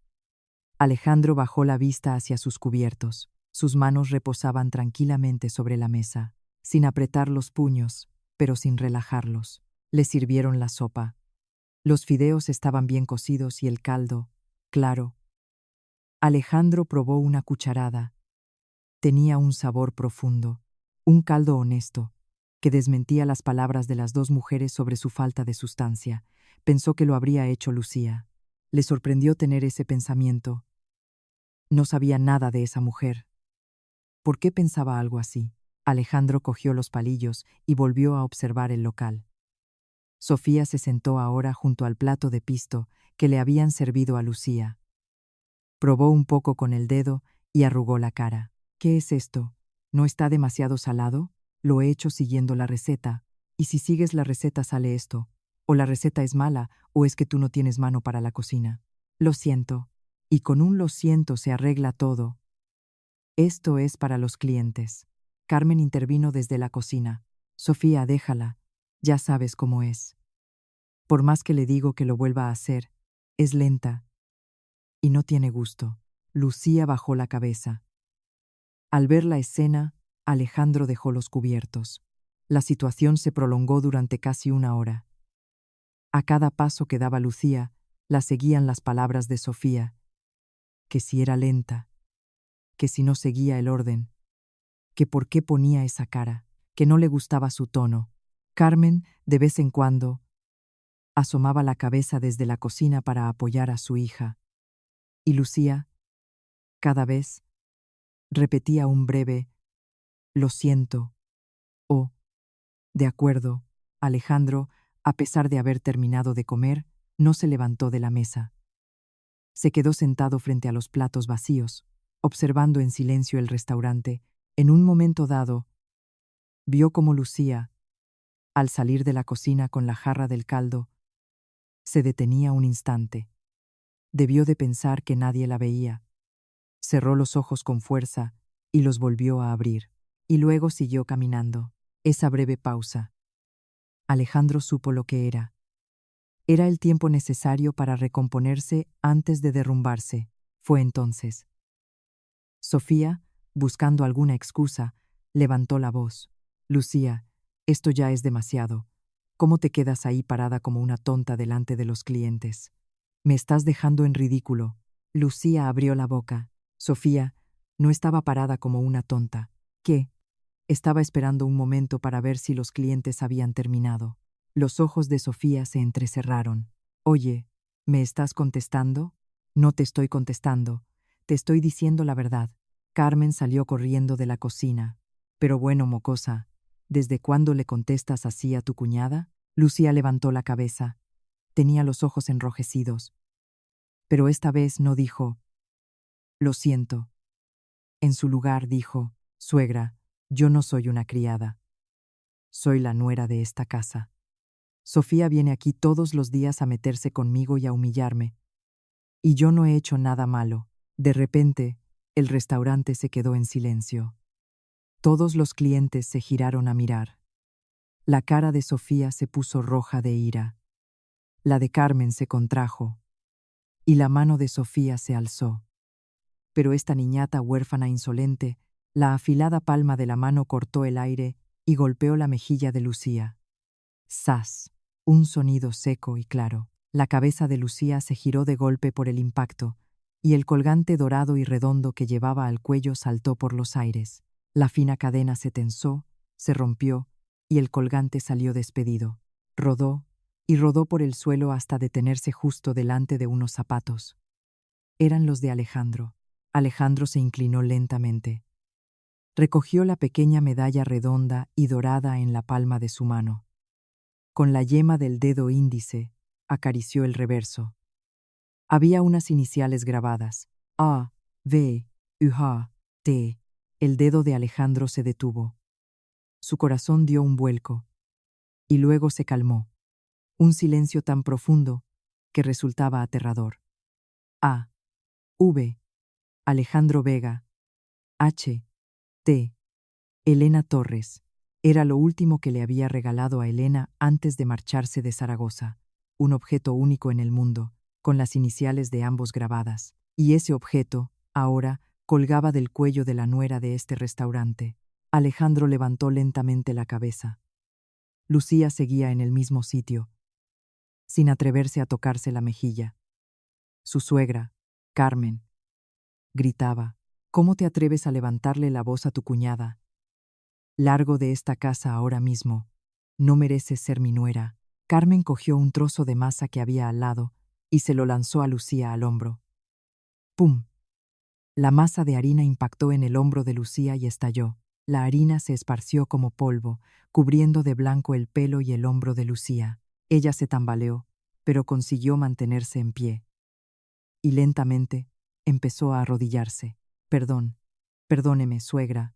Alejandro bajó la vista hacia sus cubiertos. Sus manos reposaban tranquilamente sobre la mesa, sin apretar los puños, pero sin relajarlos. Le sirvieron la sopa. Los fideos estaban bien cocidos y el caldo, claro. Alejandro probó una cucharada. Tenía un sabor profundo, un caldo honesto, que desmentía las palabras de las dos mujeres sobre su falta de sustancia. Pensó que lo habría hecho Lucía. Le sorprendió tener ese pensamiento. No sabía nada de esa mujer. ¿Por qué pensaba algo así? Alejandro cogió los palillos y volvió a observar el local. Sofía se sentó ahora junto al plato de pisto que le habían servido a Lucía. Probó un poco con el dedo y arrugó la cara. «¿Qué es esto? ¿No está demasiado salado? Lo he hecho siguiendo la receta. Y si sigues la receta sale esto. O la receta es mala, o es que tú no tienes mano para la cocina». «Lo siento». Y con un «lo siento» se arregla todo. «Esto es para los clientes». Carmen intervino desde la cocina. «Sofía, déjala. Ya sabes cómo es. Por más que le digo que lo vuelva a hacer, es lenta. Y no tiene gusto». Lucía bajó la cabeza. Al ver la escena, Alejandro dejó los cubiertos. La situación se prolongó durante casi una hora. A cada paso que daba Lucía, la seguían las palabras de Sofía, que si era lenta, que si no seguía el orden, que por qué ponía esa cara, que no le gustaba su tono. Carmen, de vez en cuando, asomaba la cabeza desde la cocina para apoyar a su hija. Y Lucía, cada vez, repetía un breve «lo siento» o «de acuerdo». Alejandro, a pesar de haber terminado de comer, no se levantó de la mesa. Se quedó sentado frente a los platos vacíos, observando en silencio el restaurante. En un momento dado, vio cómo Lucía, al salir de la cocina con la jarra del caldo, se detenía un instante. Debió de pensar que nadie la veía. Cerró los ojos con fuerza y los volvió a abrir, y luego siguió caminando. Esa breve pausa. Alejandro supo lo que era. Era el tiempo necesario para recomponerse antes de derrumbarse. Fue entonces. Sofía, buscando alguna excusa, levantó la voz. «Lucía, esto ya es demasiado. ¿Cómo te quedas ahí parada como una tonta delante de los clientes? Me estás dejando en ridículo». Lucía abrió la boca. Sofía no estaba parada como una tonta. ¿Qué? Estaba esperando un momento para ver si los clientes habían terminado. Los ojos de Sofía se entrecerraron. «Oye, ¿me estás contestando?» «No te estoy contestando. Te estoy diciendo la verdad». Carmen salió corriendo de la cocina. «Pero bueno, mocosa, ¿desde cuándo le contestas así a tu cuñada?» Lucía levantó la cabeza. Tenía los ojos enrojecidos. Pero esta vez no dijo «lo siento». En su lugar dijo «suegra, yo no soy una criada. Soy la nuera de esta casa. Sofía viene aquí todos los días a meterse conmigo y a humillarme. Y yo no he hecho nada malo». De repente, el restaurante se quedó en silencio. Todos los clientes se giraron a mirar. La cara de Sofía se puso roja de ira. La de Carmen se contrajo. Y la mano de Sofía se alzó. Pero esta niñata huérfana insolente, la afilada palma de la mano cortó el aire y golpeó la mejilla de Lucía. ¡Zas! Un sonido seco y claro. La cabeza de Lucía se giró de golpe por el impacto, y el colgante dorado y redondo que llevaba al cuello saltó por los aires. La fina cadena se tensó, se rompió, y el colgante salió despedido. Rodó y rodó por el suelo hasta detenerse justo delante de unos zapatos. Eran los de Alejandro. Alejandro se inclinó lentamente. Recogió la pequeña medalla redonda y dorada en la palma de su mano. Con la yema del dedo índice, acarició el reverso. Había unas iniciales grabadas: A, V, UH, T. El dedo de Alejandro se detuvo. Su corazón dio un vuelco. Y luego se calmó. Un silencio tan profundo que resultaba aterrador. A, V, Alejandro Vega, H, T. Elena Torres. Era lo último que le había regalado a Elena antes de marcharse de Zaragoza. Un objeto único en el mundo, con las iniciales de ambos grabadas. Y ese objeto, ahora, colgaba del cuello de la nuera de este restaurante. Alejandro levantó lentamente la cabeza. Lucía seguía en el mismo sitio, sin atreverse a tocarse la mejilla. Su suegra, Carmen, gritaba: «¿Cómo te atreves a levantarle la voz a tu cuñada? Largo de esta casa ahora mismo. No mereces ser mi nuera». Carmen cogió un trozo de masa que había al lado y se lo lanzó a Lucía al hombro. ¡Pum! La masa de harina impactó en el hombro de Lucía y estalló. La harina se esparció como polvo, cubriendo de blanco el pelo y el hombro de Lucía. Ella se tambaleó, pero consiguió mantenerse en pie. Y lentamente empezó a arrodillarse. «Perdón, perdóneme, suegra.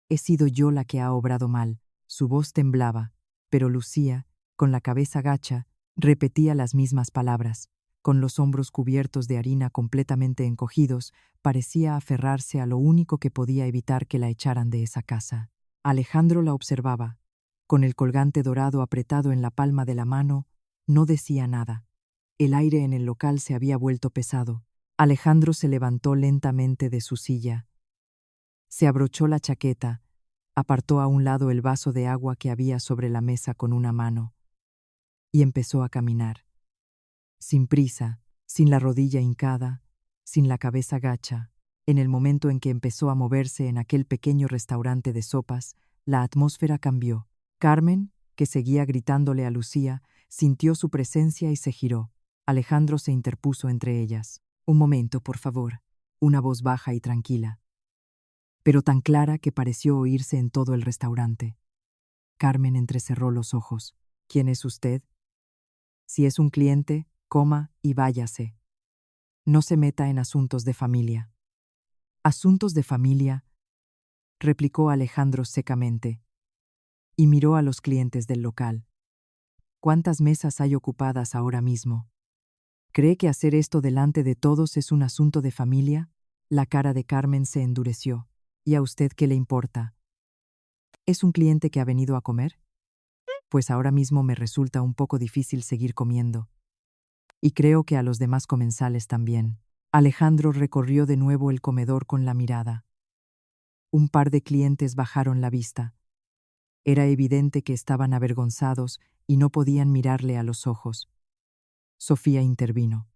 He sido yo la que ha obrado mal». Su voz temblaba, pero Lucía, con la cabeza gacha, repetía las mismas palabras. Con los hombros cubiertos de harina completamente encogidos, parecía aferrarse a lo único que podía evitar que la echaran de esa casa. Alejandro la observaba. Con el colgante dorado apretado en la palma de la mano, no decía nada. El aire en el local se había vuelto pesado. Alejandro se levantó lentamente de su silla. Se abrochó la chaqueta, apartó a un lado el vaso de agua que había sobre la mesa con una mano y empezó a caminar. Sin prisa, sin la rodilla hincada, sin la cabeza gacha. En el momento en que empezó a moverse en aquel pequeño restaurante de sopas, la atmósfera cambió. Carmen, que seguía gritándole a Lucía, sintió su presencia y se giró. Alejandro se interpuso entre ellas. «Un momento, por favor», una voz baja y tranquila, pero tan clara que pareció oírse en todo el restaurante. Carmen entrecerró los ojos. «¿Quién es usted? Si es un cliente, coma y váyase. No se meta en asuntos de familia». «¿Asuntos de familia?», replicó Alejandro secamente, y miró a los clientes del local. «¿Cuántas mesas hay ocupadas ahora mismo? ¿Cree que hacer esto delante de todos es un asunto de familia?». La cara de Carmen se endureció. «¿Y a usted qué le importa? ¿Es un cliente que ha venido a comer? Pues ahora mismo me resulta un poco difícil seguir comiendo. Y creo que a los demás comensales también». Alejandro recorrió de nuevo el comedor con la mirada. Un par de clientes bajaron la vista. Era evidente que estaban avergonzados y no podían mirarle a los ojos. Sofía intervino.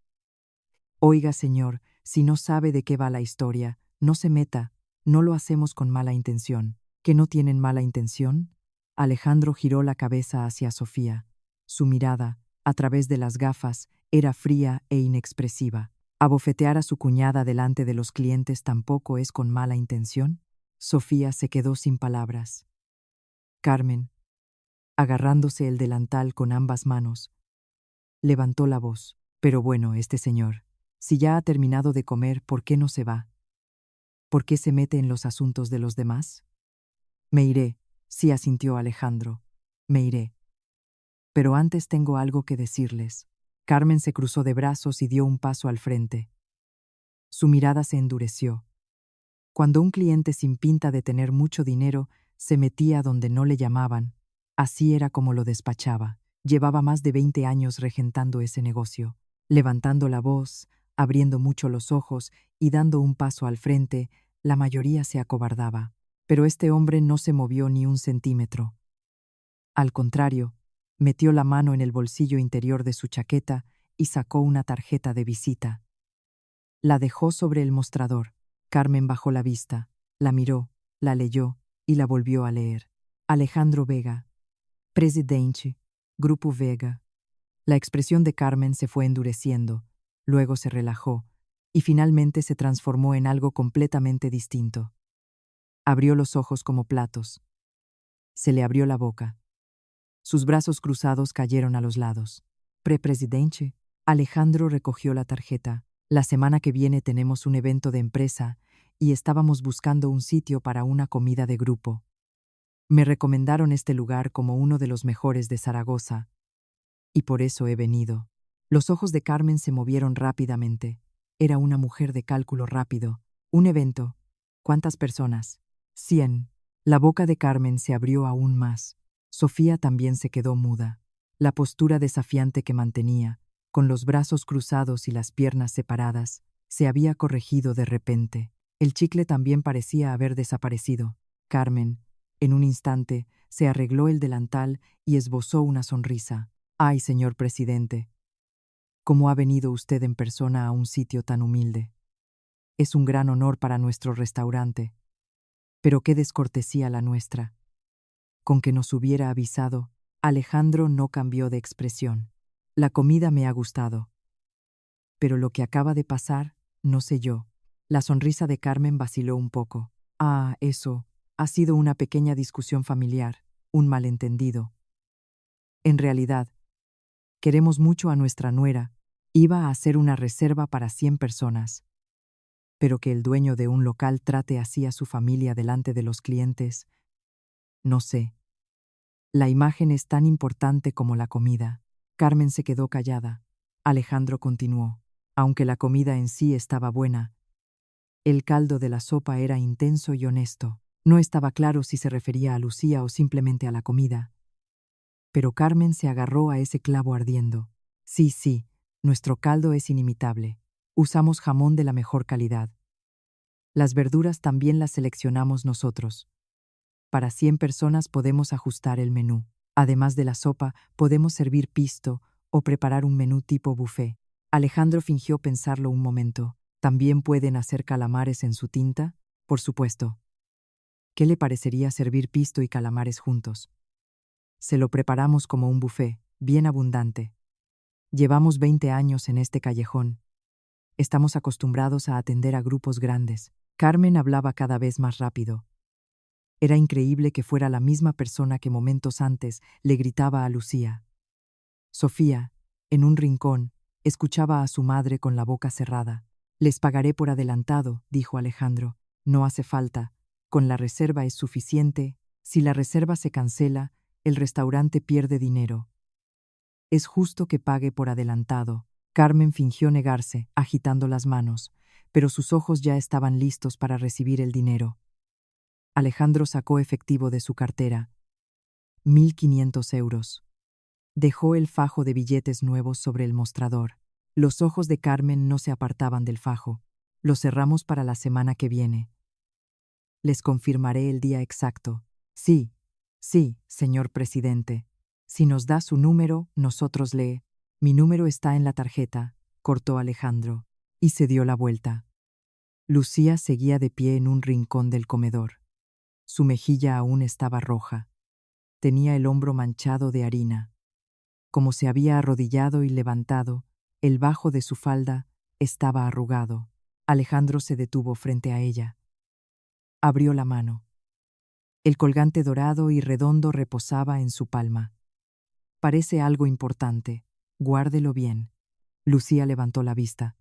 «Oiga, señor, si no sabe de qué va la historia, no se meta, no lo hacemos con mala intención». «¿Que no tienen mala intención?». Alejandro giró la cabeza hacia Sofía. Su mirada, a través de las gafas, era fría e inexpresiva. «¿Abofetear a su cuñada delante de los clientes tampoco es con mala intención?». Sofía se quedó sin palabras. Carmen, agarrándose el delantal con ambas manos, levantó la voz. «Pero bueno, este señor, si ya ha terminado de comer, ¿por qué no se va? ¿Por qué se mete en los asuntos de los demás?». «Me iré», sí asintió Alejandro. «Me iré. Pero antes tengo algo que decirles». Carmen se cruzó de brazos y dio un paso al frente. Su mirada se endureció. Cuando un cliente sin pinta de tener mucho dinero se metía donde no le llamaban, así era como lo despachaba. Llevaba más de 20 años regentando ese negocio. Levantando la voz, abriendo mucho los ojos y dando un paso al frente, la mayoría se acobardaba. Pero este hombre no se movió ni un centímetro. Al contrario, metió la mano en el bolsillo interior de su chaqueta y sacó una tarjeta de visita. La dejó sobre el mostrador. Carmen bajó la vista, la miró, la leyó y la volvió a leer. «Alejandro Vega, presidente, Grupo Vega». La expresión de Carmen se fue endureciendo, luego se relajó y finalmente se transformó en algo completamente distinto. Abrió los ojos como platos. Se le abrió la boca. Sus brazos cruzados cayeron a los lados. «Presidente». Alejandro recogió la tarjeta. «La semana que viene tenemos un evento de empresa y estábamos buscando un sitio para una comida de grupo. Me recomendaron este lugar como uno de los mejores de Zaragoza, y por eso he venido». Los ojos de Carmen se movieron rápidamente. Era una mujer de cálculo rápido. «¿Un evento? ¿Cuántas personas?». «100». La boca de Carmen se abrió aún más. Sofía también se quedó muda. La postura desafiante que mantenía, con los brazos cruzados y las piernas separadas, se había corregido de repente. El chicle también parecía haber desaparecido. Carmen, en un instante, se arregló el delantal y esbozó una sonrisa. «Ay, señor presidente, ¿cómo ha venido usted en persona a un sitio tan humilde? Es un gran honor para nuestro restaurante. Pero qué descortesía la nuestra». Con que nos hubiera avisado, Alejandro no cambió de expresión. «La comida me ha gustado. Pero lo que acaba de pasar, no sé yo». La sonrisa de Carmen vaciló un poco. «Ah, eso. Ha sido una pequeña discusión familiar, un malentendido. En realidad, queremos mucho a nuestra nuera. Iba a hacer una reserva para 100 personas. Pero que el dueño de un local trate así a su familia delante de los clientes, no sé. La imagen es tan importante como la comida». Carmen se quedó callada. Alejandro continuó. «Aunque la comida en sí estaba buena, el caldo de la sopa era intenso y honesto. No estaba claro si se refería a Lucía o simplemente a la comida. Pero Carmen se agarró a ese clavo ardiendo. Sí, sí, nuestro caldo es inimitable. Usamos jamón de la mejor calidad. Las verduras también las seleccionamos nosotros. Para 100 personas podemos ajustar el menú. Además de la sopa, podemos servir pisto o preparar un menú tipo buffet. Alejandro fingió pensarlo un momento. ¿También pueden hacer calamares en su tinta? Por supuesto. ¿Qué le parecería servir pisto y calamares juntos? Se lo preparamos como un buffet, bien abundante. Llevamos 20 años en este callejón. Estamos acostumbrados a atender a grupos grandes. Carmen hablaba cada vez más rápido. Era increíble que fuera la misma persona que momentos antes le gritaba a Lucía. Sofía, en un rincón, escuchaba a su madre con la boca cerrada. Les pagaré por adelantado, dijo Alejandro. No hace falta. Con la reserva es suficiente. Si la reserva se cancela, el restaurante pierde dinero. Es justo que pague por adelantado. Carmen fingió negarse, agitando las manos, pero sus ojos ya estaban listos para recibir el dinero. Alejandro sacó efectivo de su cartera. 1.500 euros. Dejó el fajo de billetes nuevos sobre el mostrador. Los ojos de Carmen no se apartaban del fajo. Lo cerramos para la semana que viene. Les confirmaré el día exacto. Sí, señor presidente. Si nos da su número, nosotros le... Mi número está en la tarjeta, cortó Alejandro, y se dio la vuelta. Lucía seguía de pie en un rincón del comedor. Su mejilla aún estaba roja. Tenía el hombro manchado de harina. Como se había arrodillado y levantado, el bajo de su falda estaba arrugado. Alejandro se detuvo frente a ella. Abrió la mano. El colgante dorado y redondo reposaba en su palma. Parece algo importante. Guárdelo bien. Lucía levantó la vista.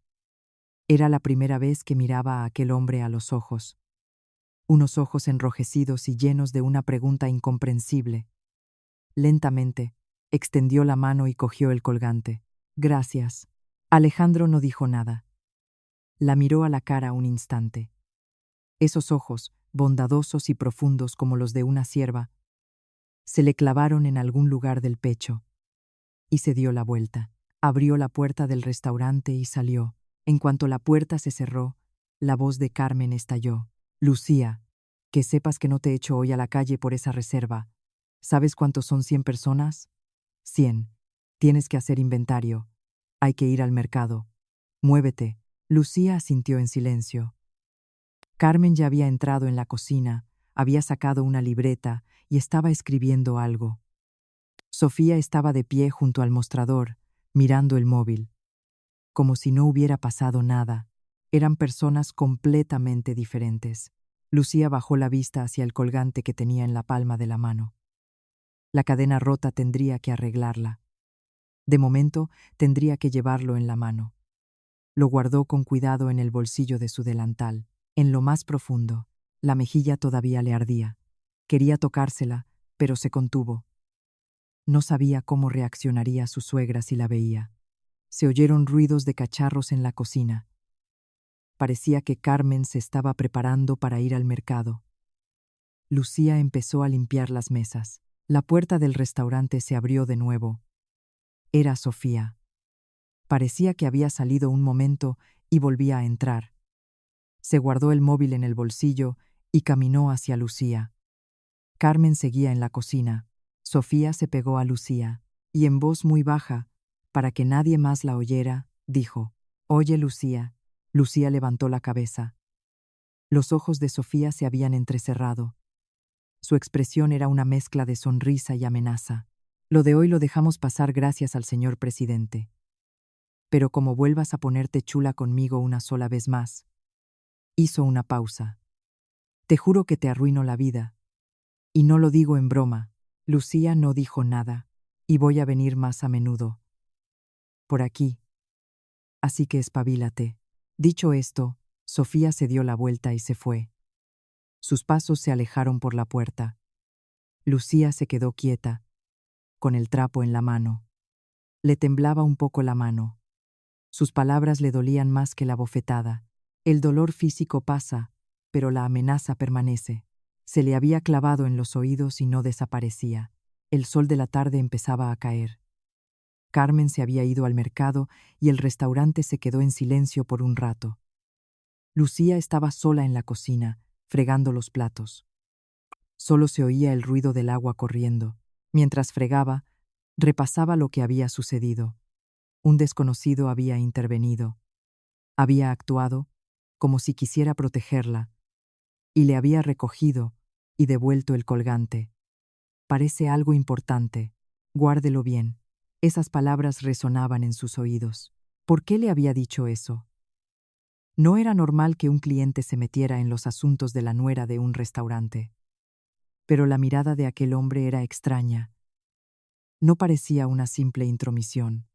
Era la primera vez que miraba a aquel hombre a los ojos. Unos ojos enrojecidos y llenos de una pregunta incomprensible. Lentamente, extendió la mano y cogió el colgante. Gracias. Alejandro no dijo nada. La miró a la cara un instante. Esos ojos, bondadosos y profundos como los de una sierva, se le clavaron en algún lugar del pecho. Y se dio la vuelta. Abrió la puerta del restaurante y salió. En cuanto la puerta se cerró, la voz de Carmen estalló. Lucía, que sepas que no te echo hoy a la calle por esa reserva. ¿Sabes cuántos son 100 personas? 100. Tienes que hacer inventario. Hay que ir al mercado. Muévete. Lucía asintió en silencio. Carmen ya había entrado en la cocina, había sacado una libreta y estaba escribiendo algo. Sofía estaba de pie junto al mostrador, mirando el móvil. Como si no hubiera pasado nada. Eran personas completamente diferentes. Lucía bajó la vista hacia el colgante que tenía en la palma de la mano. La cadena rota tendría que arreglarla. De momento, tendría que llevarlo en la mano. Lo guardó con cuidado en el bolsillo de su delantal. En lo más profundo, la mejilla todavía le ardía. Quería tocársela, pero se contuvo. No sabía cómo reaccionaría su suegra si la veía. Se oyeron ruidos de cacharros en la cocina. Parecía que Carmen se estaba preparando para ir al mercado. Lucía empezó a limpiar las mesas. La puerta del restaurante se abrió de nuevo. Era Sofía. Parecía que había salido un momento y volvía a entrar. Se guardó el móvil en el bolsillo y caminó hacia Lucía. Carmen seguía en la cocina. Sofía se pegó a Lucía y en voz muy baja, para que nadie más la oyera, dijo: «Oye, Lucía». Lucía levantó la cabeza. Los ojos de Sofía se habían entrecerrado. Su expresión era una mezcla de sonrisa y amenaza. «Lo de hoy lo dejamos pasar gracias al señor presidente. Pero como vuelvas a ponerte chula conmigo una sola vez más». Hizo una pausa. «Te juro que te arruino la vida. Y no lo digo en broma». Lucía no dijo nada. «Y voy a venir más a menudo. Por aquí. Así que espabilate». Dicho esto, Sofía se dio la vuelta y se fue. Sus pasos se alejaron por la puerta. Lucía se quedó quieta, con el trapo en la mano. Le temblaba un poco la mano. Sus palabras le dolían más que la bofetada. El dolor físico pasa, pero la amenaza permanece. Se le había clavado en los oídos y no desaparecía. El sol de la tarde empezaba a caer. Carmen se había ido al mercado y el restaurante se quedó en silencio por un rato. Lucía estaba sola en la cocina, fregando los platos. Solo se oía el ruido del agua corriendo. Mientras fregaba, repasaba lo que había sucedido. Un desconocido había intervenido. Había actuado como si quisiera protegerla, y le había recogido y devuelto el colgante. Parece algo importante. Guárdelo bien. Esas palabras resonaban en sus oídos. ¿Por qué le había dicho eso? No era normal que un cliente se metiera en los asuntos de la nuera de un restaurante. Pero la mirada de aquel hombre era extraña. No parecía una simple intromisión.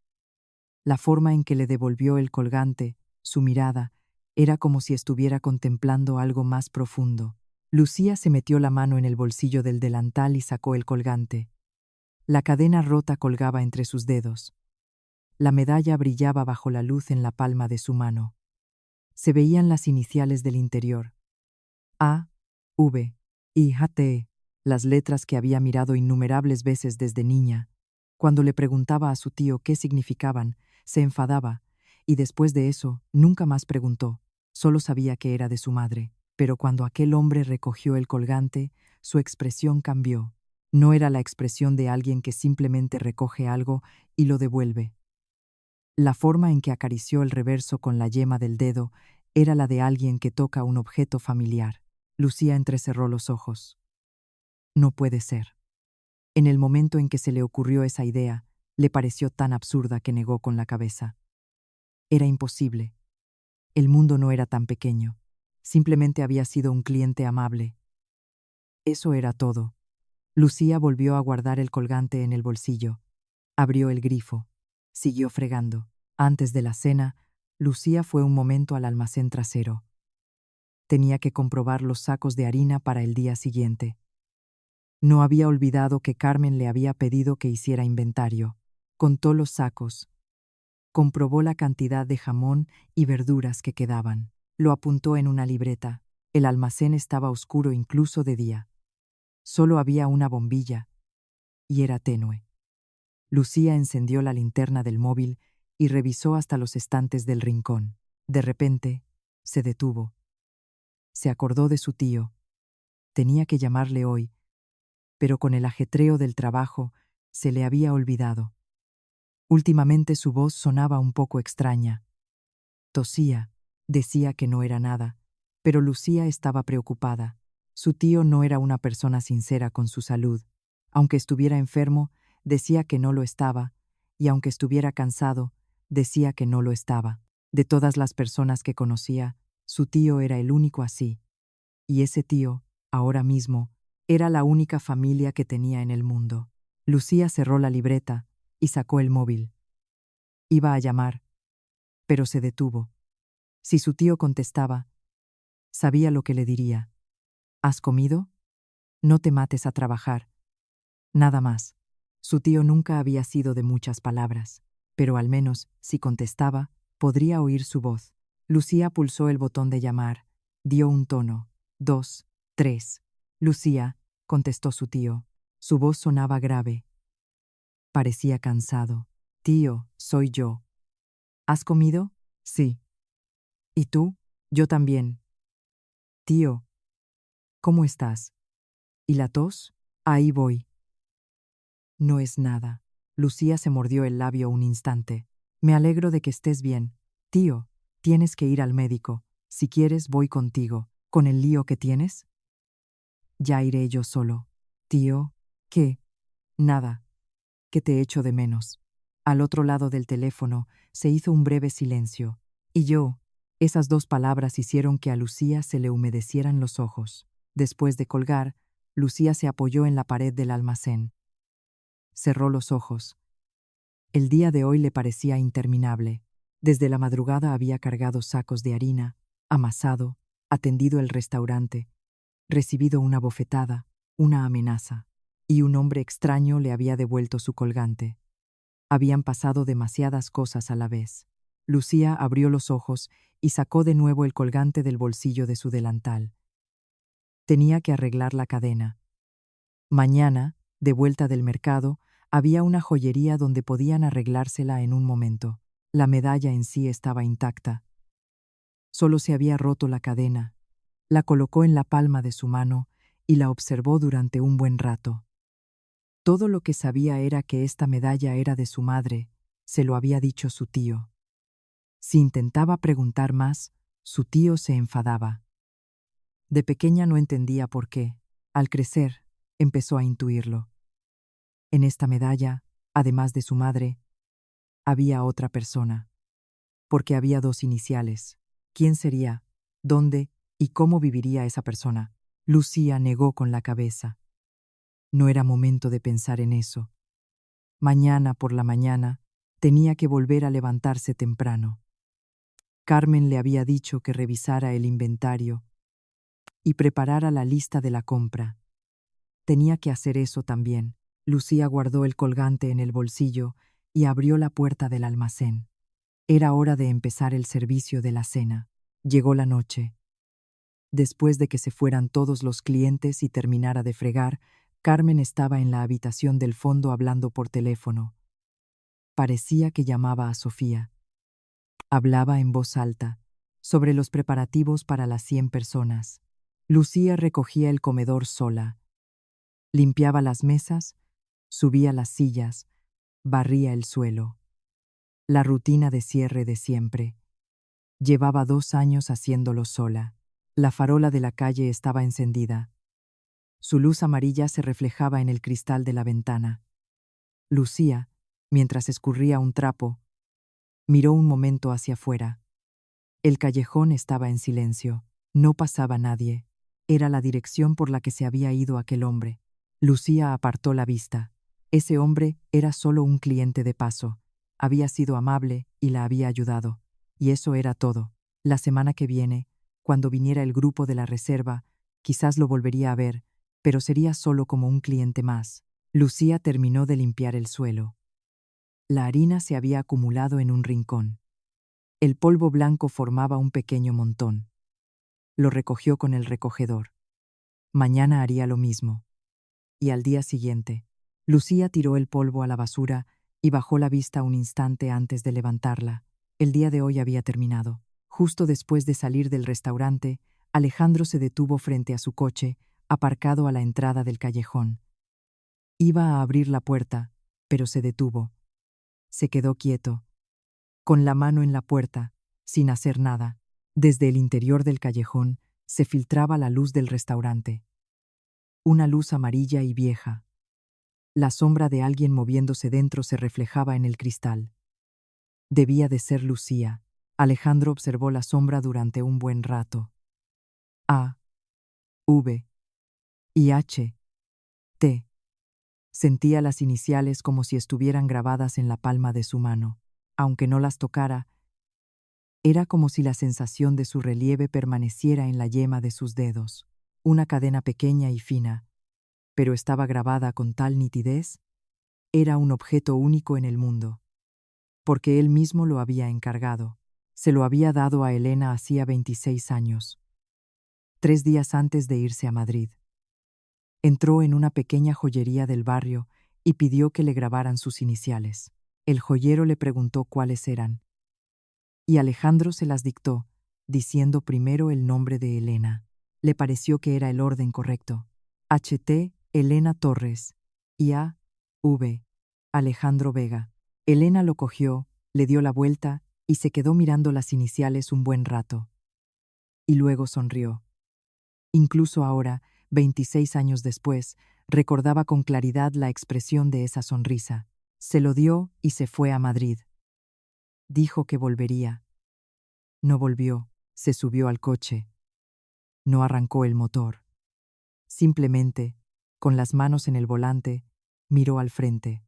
La forma en que le devolvió el colgante, su mirada, era como si estuviera contemplando algo más profundo. Lucía se metió la mano en el bolsillo del delantal y sacó el colgante. La cadena rota colgaba entre sus dedos. La medalla brillaba bajo la luz en la palma de su mano. Se veían las iniciales del interior. A, V, I, J, T, las letras que había mirado innumerables veces desde niña. Cuando le preguntaba a su tío qué significaban, se enfadaba, y después de eso nunca más preguntó, solo sabía que era de su madre. Pero cuando aquel hombre recogió el colgante, su expresión cambió. No era la expresión de alguien que simplemente recoge algo y lo devuelve. La forma en que acarició el reverso con la yema del dedo era la de alguien que toca un objeto familiar. Lucía entrecerró los ojos. No puede ser. En el momento en que se le ocurrió esa idea, le pareció tan absurda que negó con la cabeza. Era imposible. El mundo no era tan pequeño. Simplemente había sido un cliente amable. Eso era todo. Lucía volvió a guardar el colgante en el bolsillo. Abrió el grifo. Siguió fregando. Antes de la cena, Lucía fue un momento al almacén trasero. Tenía que comprobar los sacos de harina para el día siguiente. No había olvidado que Carmen le había pedido que hiciera inventario. Contó los sacos. Comprobó la cantidad de jamón y verduras que quedaban. Lo apuntó en una libreta. El almacén estaba oscuro incluso de día. Solo había una bombilla, y era tenue. Lucía encendió la linterna del móvil y revisó hasta los estantes del rincón. De repente, se detuvo. Se acordó de su tío. Tenía que llamarle hoy, pero con el ajetreo del trabajo se le había olvidado. Últimamente su voz sonaba un poco extraña. Tosía, decía que no era nada, pero Lucía estaba preocupada. Su tío no era una persona sincera con su salud. Aunque estuviera enfermo, decía que no lo estaba, y aunque estuviera cansado, decía que no lo estaba. De todas las personas que conocía, su tío era el único así. Y ese tío, ahora mismo, era la única familia que tenía en el mundo. Lucía cerró la libreta y sacó el móvil. Iba a llamar, pero se detuvo. Si su tío contestaba, sabía lo que le diría. ¿Has comido? No te mates a trabajar. Nada más. Su tío nunca había sido de muchas palabras, pero al menos, si contestaba, podría oír su voz. Lucía pulsó el botón de llamar. Dio un tono. 2, 3. Lucía, contestó su tío. Su voz sonaba grave. Parecía cansado. Tío, soy yo. ¿Has comido? Sí. ¿Y tú? Yo también. Tío, ¿cómo estás? ¿Y la tos? Ahí voy. No es nada. Lucía se mordió el labio un instante. Me alegro de que estés bien. Tío, tienes que ir al médico. Si quieres, voy contigo. ¿Con el lío que tienes? Ya iré yo solo. Tío, ¿qué? Nada. Que te echo de menos. Al otro lado del teléfono se hizo un breve silencio. Y yo, esas dos palabras hicieron que a Lucía se le humedecieran los ojos. Después de colgar, Lucía se apoyó en la pared del almacén. Cerró los ojos. El día de hoy le parecía interminable. Desde la madrugada había cargado sacos de harina, amasado, atendido el restaurante, recibido una bofetada, una amenaza, y un hombre extraño le había devuelto su colgante. Habían pasado demasiadas cosas a la vez. Lucía abrió los ojos y sacó de nuevo el colgante del bolsillo de su delantal. Tenía que arreglar la cadena. Mañana, de vuelta del mercado, había una joyería donde podían arreglársela en un momento. La medalla en sí estaba intacta. Solo se había roto la cadena. La colocó en la palma de su mano y la observó durante un buen rato. Todo lo que sabía era que esta medalla era de su madre, se lo había dicho su tío. Si intentaba preguntar más, su tío se enfadaba. De pequeña no entendía por qué. Al crecer, empezó a intuirlo. En esta medalla, además de su madre, había otra persona. Porque había dos iniciales. ¿Quién sería? ¿Dónde? ¿Y cómo viviría esa persona? Lucía negó con la cabeza. No era momento de pensar en eso. Mañana por la mañana, tenía que volver a levantarse temprano. Carmen le había dicho que revisara el inventario y preparara la lista de la compra. Tenía que hacer eso también. Lucía guardó el colgante en el bolsillo y abrió la puerta del almacén. Era hora de empezar el servicio de la cena. Llegó la noche. Después de que se fueran todos los clientes y terminara de fregar, Carmen estaba en la habitación del fondo hablando por teléfono. Parecía que llamaba a Sofía. Hablaba en voz alta, sobre los preparativos para las 100 personas. Lucía recogía el comedor sola. Limpiaba las mesas, subía las sillas, barría el suelo. La rutina de cierre de siempre. Llevaba 2 años haciéndolo sola. La farola de la calle estaba encendida. Su luz amarilla se reflejaba en el cristal de la ventana. Lucía, mientras escurría un trapo, miró un momento hacia afuera. El callejón estaba en silencio. No pasaba nadie. Era la dirección por la que se había ido aquel hombre. Lucía apartó la vista. Ese hombre era solo un cliente de paso. Había sido amable y la había ayudado. Y eso era todo. La semana que viene, cuando viniera el grupo de la reserva, quizás lo volvería a ver, pero sería solo como un cliente más. Lucía terminó de limpiar el suelo. La harina se había acumulado en un rincón. El polvo blanco formaba un pequeño montón. Lo recogió con el recogedor. Mañana haría lo mismo. Y al día siguiente, Lucía tiró el polvo a la basura y bajó la vista un instante antes de levantarla. El día de hoy había terminado. Justo después de salir del restaurante, Alejandro se detuvo frente a su coche, aparcado a la entrada del callejón. Iba a abrir la puerta, pero se detuvo. Se quedó quieto, con la mano en la puerta, sin hacer nada. Desde el interior del callejón se filtraba la luz del restaurante. Una luz amarilla y vieja. La sombra de alguien moviéndose dentro se reflejaba en el cristal. Debía de ser Lucía. Alejandro observó la sombra durante un buen rato. A, V y H, T. Sentía las iniciales como si estuvieran grabadas en la palma de su mano. Aunque no las tocara, era como si la sensación de su relieve permaneciera en la yema de sus dedos. Una cadena pequeña y fina, pero estaba grabada con tal nitidez. Era un objeto único en el mundo. Porque él mismo lo había encargado. Se lo había dado a Elena hacía 26 años. 3 días antes de irse a Madrid. Entró en una pequeña joyería del barrio y pidió que le grabaran sus iniciales. El joyero le preguntó cuáles eran. Y Alejandro se las dictó, diciendo primero el nombre de Elena. Le pareció que era el orden correcto. H.T. Elena Torres y A.V. Alejandro Vega. Elena lo cogió, le dio la vuelta y se quedó mirando las iniciales un buen rato. Y luego sonrió. Incluso ahora, 26 años después, recordaba con claridad la expresión de esa sonrisa. Se lo dio y se fue a Madrid. Dijo que volvería. No volvió, se subió al coche. No arrancó el motor. Simplemente, con las manos en el volante, miró al frente.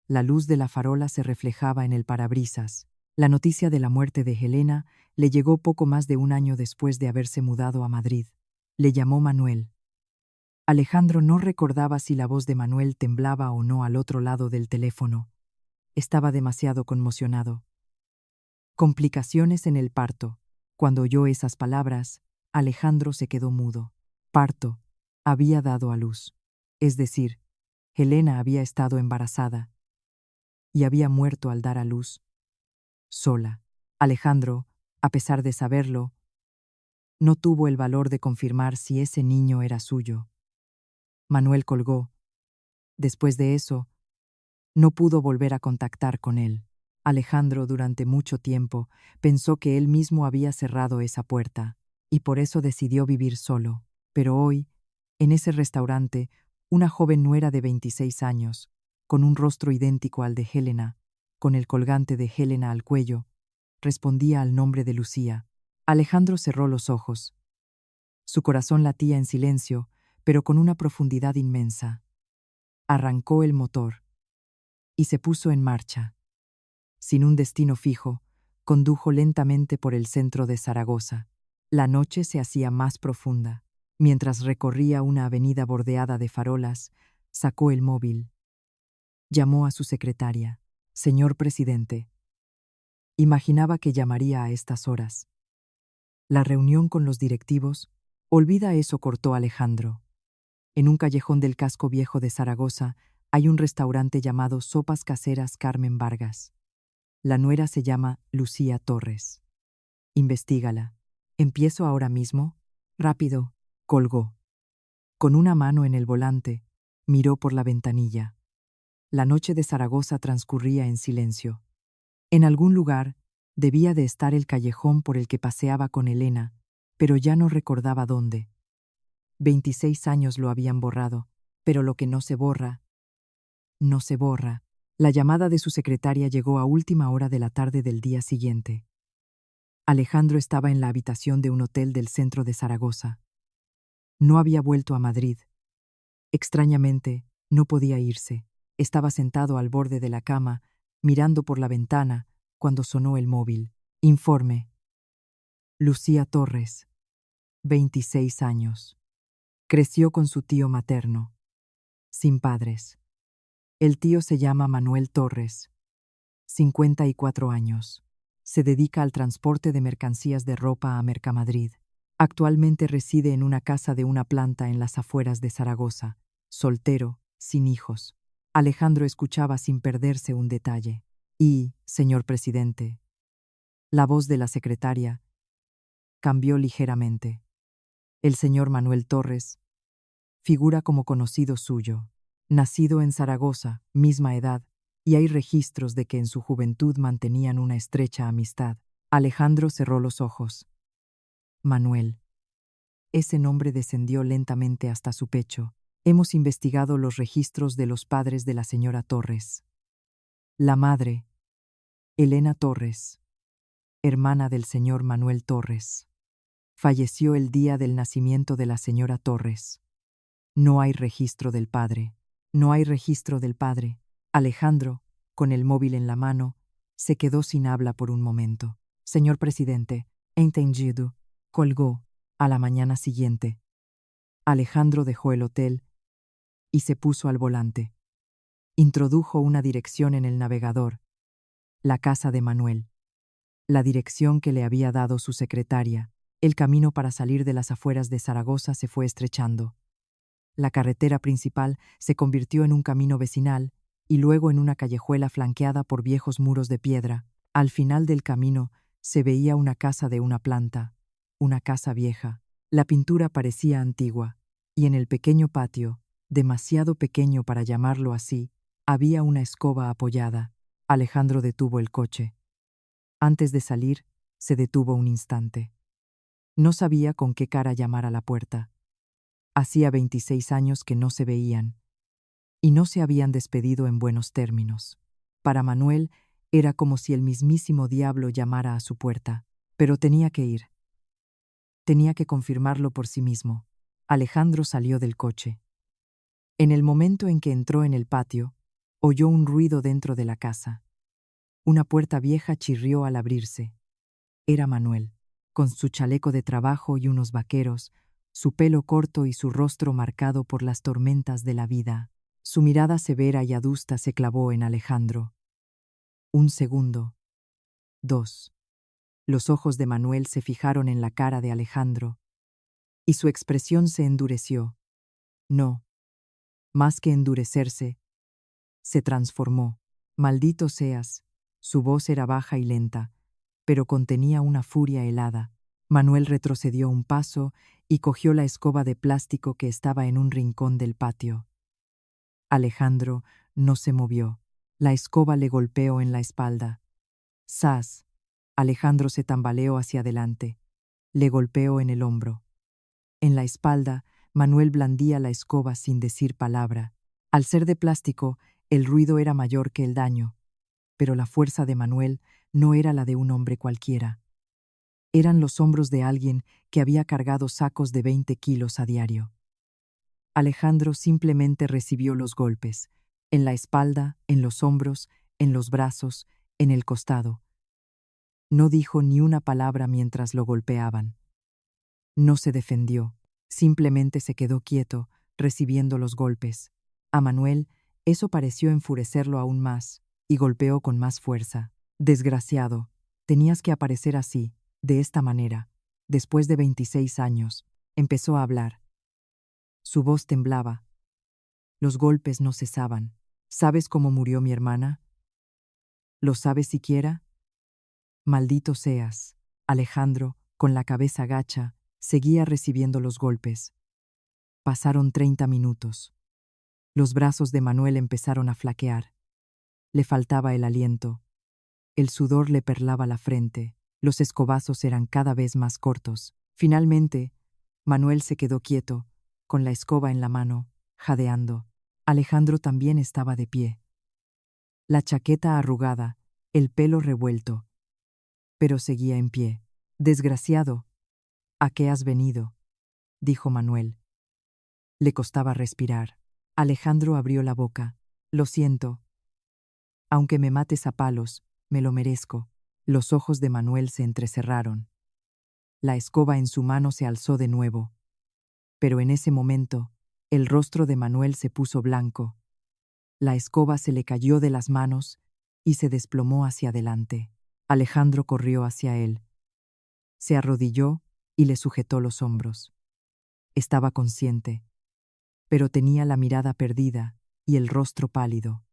La luz de la farola se reflejaba en el parabrisas. La noticia de la muerte de Helena le llegó poco más de un año después de haberse mudado a Madrid. Le llamó Manuel. Alejandro no recordaba si la voz de Manuel temblaba o no al otro lado del teléfono. Estaba demasiado conmocionado. Complicaciones en el parto. Cuando oyó esas palabras, Alejandro se quedó mudo. Parto. Había dado a luz. Es decir, Helena había estado embarazada y había muerto al dar a luz. Sola. Alejandro, A pesar de saberlo, no tuvo el valor de confirmar si ese niño era suyo. Manuel colgó. Después de eso, no pudo volver a contactar con él. Alejandro, durante mucho tiempo, pensó que él mismo había cerrado esa puerta, y por eso decidió vivir solo. Pero hoy, en ese restaurante, una joven nuera de 26 años, con un rostro idéntico al de Helena, con el colgante de Helena al cuello, respondía al nombre de Lucía. Alejandro cerró los ojos. Su corazón latía en silencio, pero con una profundidad inmensa. Arrancó el motor y se puso en marcha. Sin un destino fijo, condujo lentamente por el centro de Zaragoza. La noche se hacía más profunda. Mientras recorría una avenida bordeada de farolas, sacó el móvil. Llamó a su secretaria. Señor presidente. Imaginaba que llamaría a estas horas. La reunión con los directivos. Olvida eso, cortó Alejandro. En un callejón del casco viejo de Zaragoza hay un restaurante llamado Sopas Caseras Carmen Vargas. La nuera se llama Lucía Torres. Investígala. ¿Empiezo ahora mismo? Rápido. Colgó. Con una mano en el volante, miró por la ventanilla. La noche de Zaragoza transcurría en silencio. En algún lugar debía de estar el callejón por el que paseaba con Elena, pero ya no recordaba dónde. 26 años lo habían borrado, pero lo que no se borra, no se borra. La llamada de su secretaria llegó a última hora de la tarde del día siguiente. Alejandro estaba en la habitación de un hotel del centro de Zaragoza. No había vuelto a Madrid. Extrañamente, no podía irse. Estaba sentado al borde de la cama, mirando por la ventana, cuando sonó el móvil. Informe. Lucía Torres, 26 años. Creció con su tío materno, sin padres. El tío se llama Manuel Torres, 54 años. Se dedica al transporte de mercancías de ropa a Mercamadrid. Actualmente reside en una casa de una planta en las afueras de Zaragoza, soltero, sin hijos. Alejandro escuchaba sin perderse un detalle. Y, señor presidente, la voz de la secretaria cambió ligeramente. El señor Manuel Torres figura como conocido suyo. Nacido en Zaragoza, misma edad, y hay registros de que en su juventud mantenían una estrecha amistad. Alejandro cerró los ojos. Manuel. Ese nombre descendió lentamente hasta su pecho. Hemos investigado los registros de los padres de la señora Torres. La madre, Elena Torres, hermana del señor Manuel Torres, falleció el día del nacimiento de la señora Torres. No hay registro del padre. No hay registro del padre. Alejandro, con el móvil en la mano, se quedó sin habla por un momento. Señor presidente, entendido. Colgó. A la mañana siguiente, Alejandro dejó el hotel y se puso al volante. Introdujo una dirección en el navegador. La casa de Manuel. La dirección que le había dado su secretaria. El camino para salir de las afueras de Zaragoza se fue estrechando. La carretera principal se convirtió en un camino vecinal y luego en una callejuela flanqueada por viejos muros de piedra. Al final del camino se veía una casa de una planta, una casa vieja. La pintura parecía antigua, y en el pequeño patio, demasiado pequeño para llamarlo así, había una escoba apoyada. Alejandro detuvo el coche. Antes de salir, se detuvo un instante. No sabía con qué cara llamar a la puerta. Hacía 26 años que no se veían, y no se habían despedido en buenos términos. Para Manuel era como si el mismísimo diablo llamara a su puerta, pero tenía que ir. Tenía que confirmarlo por sí mismo. Alejandro salió del coche. En el momento en que entró en el patio, oyó un ruido dentro de la casa. Una puerta vieja chirrió al abrirse. Era Manuel, con su chaleco de trabajo y unos vaqueros, su pelo corto y su rostro marcado por las tormentas de la vida. Su mirada severa y adusta se clavó en Alejandro. Un segundo. 2. Los ojos de Manuel se fijaron en la cara de Alejandro, y su expresión se endureció. No. Más que endurecerse, se transformó. Maldito seas. Su voz era baja y lenta, pero contenía una furia helada. Manuel retrocedió un paso y cogió la escoba de plástico que estaba en un rincón del patio. Alejandro no se movió. La escoba le golpeó en la espalda. ¡Zas! Alejandro se tambaleó hacia adelante. Le golpeó en el hombro. En la espalda, Manuel blandía la escoba sin decir palabra. Al ser de plástico, el ruido era mayor que el daño. Pero la fuerza de Manuel no era la de un hombre cualquiera. Eran los hombros de alguien que había cargado sacos de 20 kilos a diario. Alejandro simplemente recibió los golpes, en la espalda, en los hombros, en los brazos, en el costado. No dijo ni una palabra mientras lo golpeaban. No se defendió, simplemente se quedó quieto, recibiendo los golpes. A Manuel, eso pareció enfurecerlo aún más, y golpeó con más fuerza. Desgraciado, tenías que aparecer así, de esta manera. Después de 26 años, empezó a hablar. Su voz temblaba. Los golpes no cesaban. ¿Sabes cómo murió mi hermana? ¿Lo sabes siquiera? Maldito seas. Alejandro, con la cabeza gacha, seguía recibiendo los golpes. Pasaron 30 minutos. Los brazos de Manuel empezaron a flaquear. Le faltaba el aliento. El sudor le perlaba la frente. Los escobazos eran cada vez más cortos. Finalmente, Manuel se quedó quieto, con la escoba en la mano, jadeando. Alejandro también estaba de pie. La chaqueta arrugada, el pelo revuelto. Pero seguía en pie. Desgraciado. ¿A qué has venido?, dijo Manuel. Le costaba respirar. Alejandro abrió la boca. Lo siento. Aunque me mates a palos, me lo merezco. Los ojos de Manuel se entrecerraron. La escoba en su mano se alzó de nuevo. Pero en ese momento, el rostro de Manuel se puso blanco. La escoba se le cayó de las manos y se desplomó hacia adelante. Alejandro corrió hacia él. Se arrodilló y le sujetó los hombros. Estaba consciente, pero tenía la mirada perdida y el rostro pálido.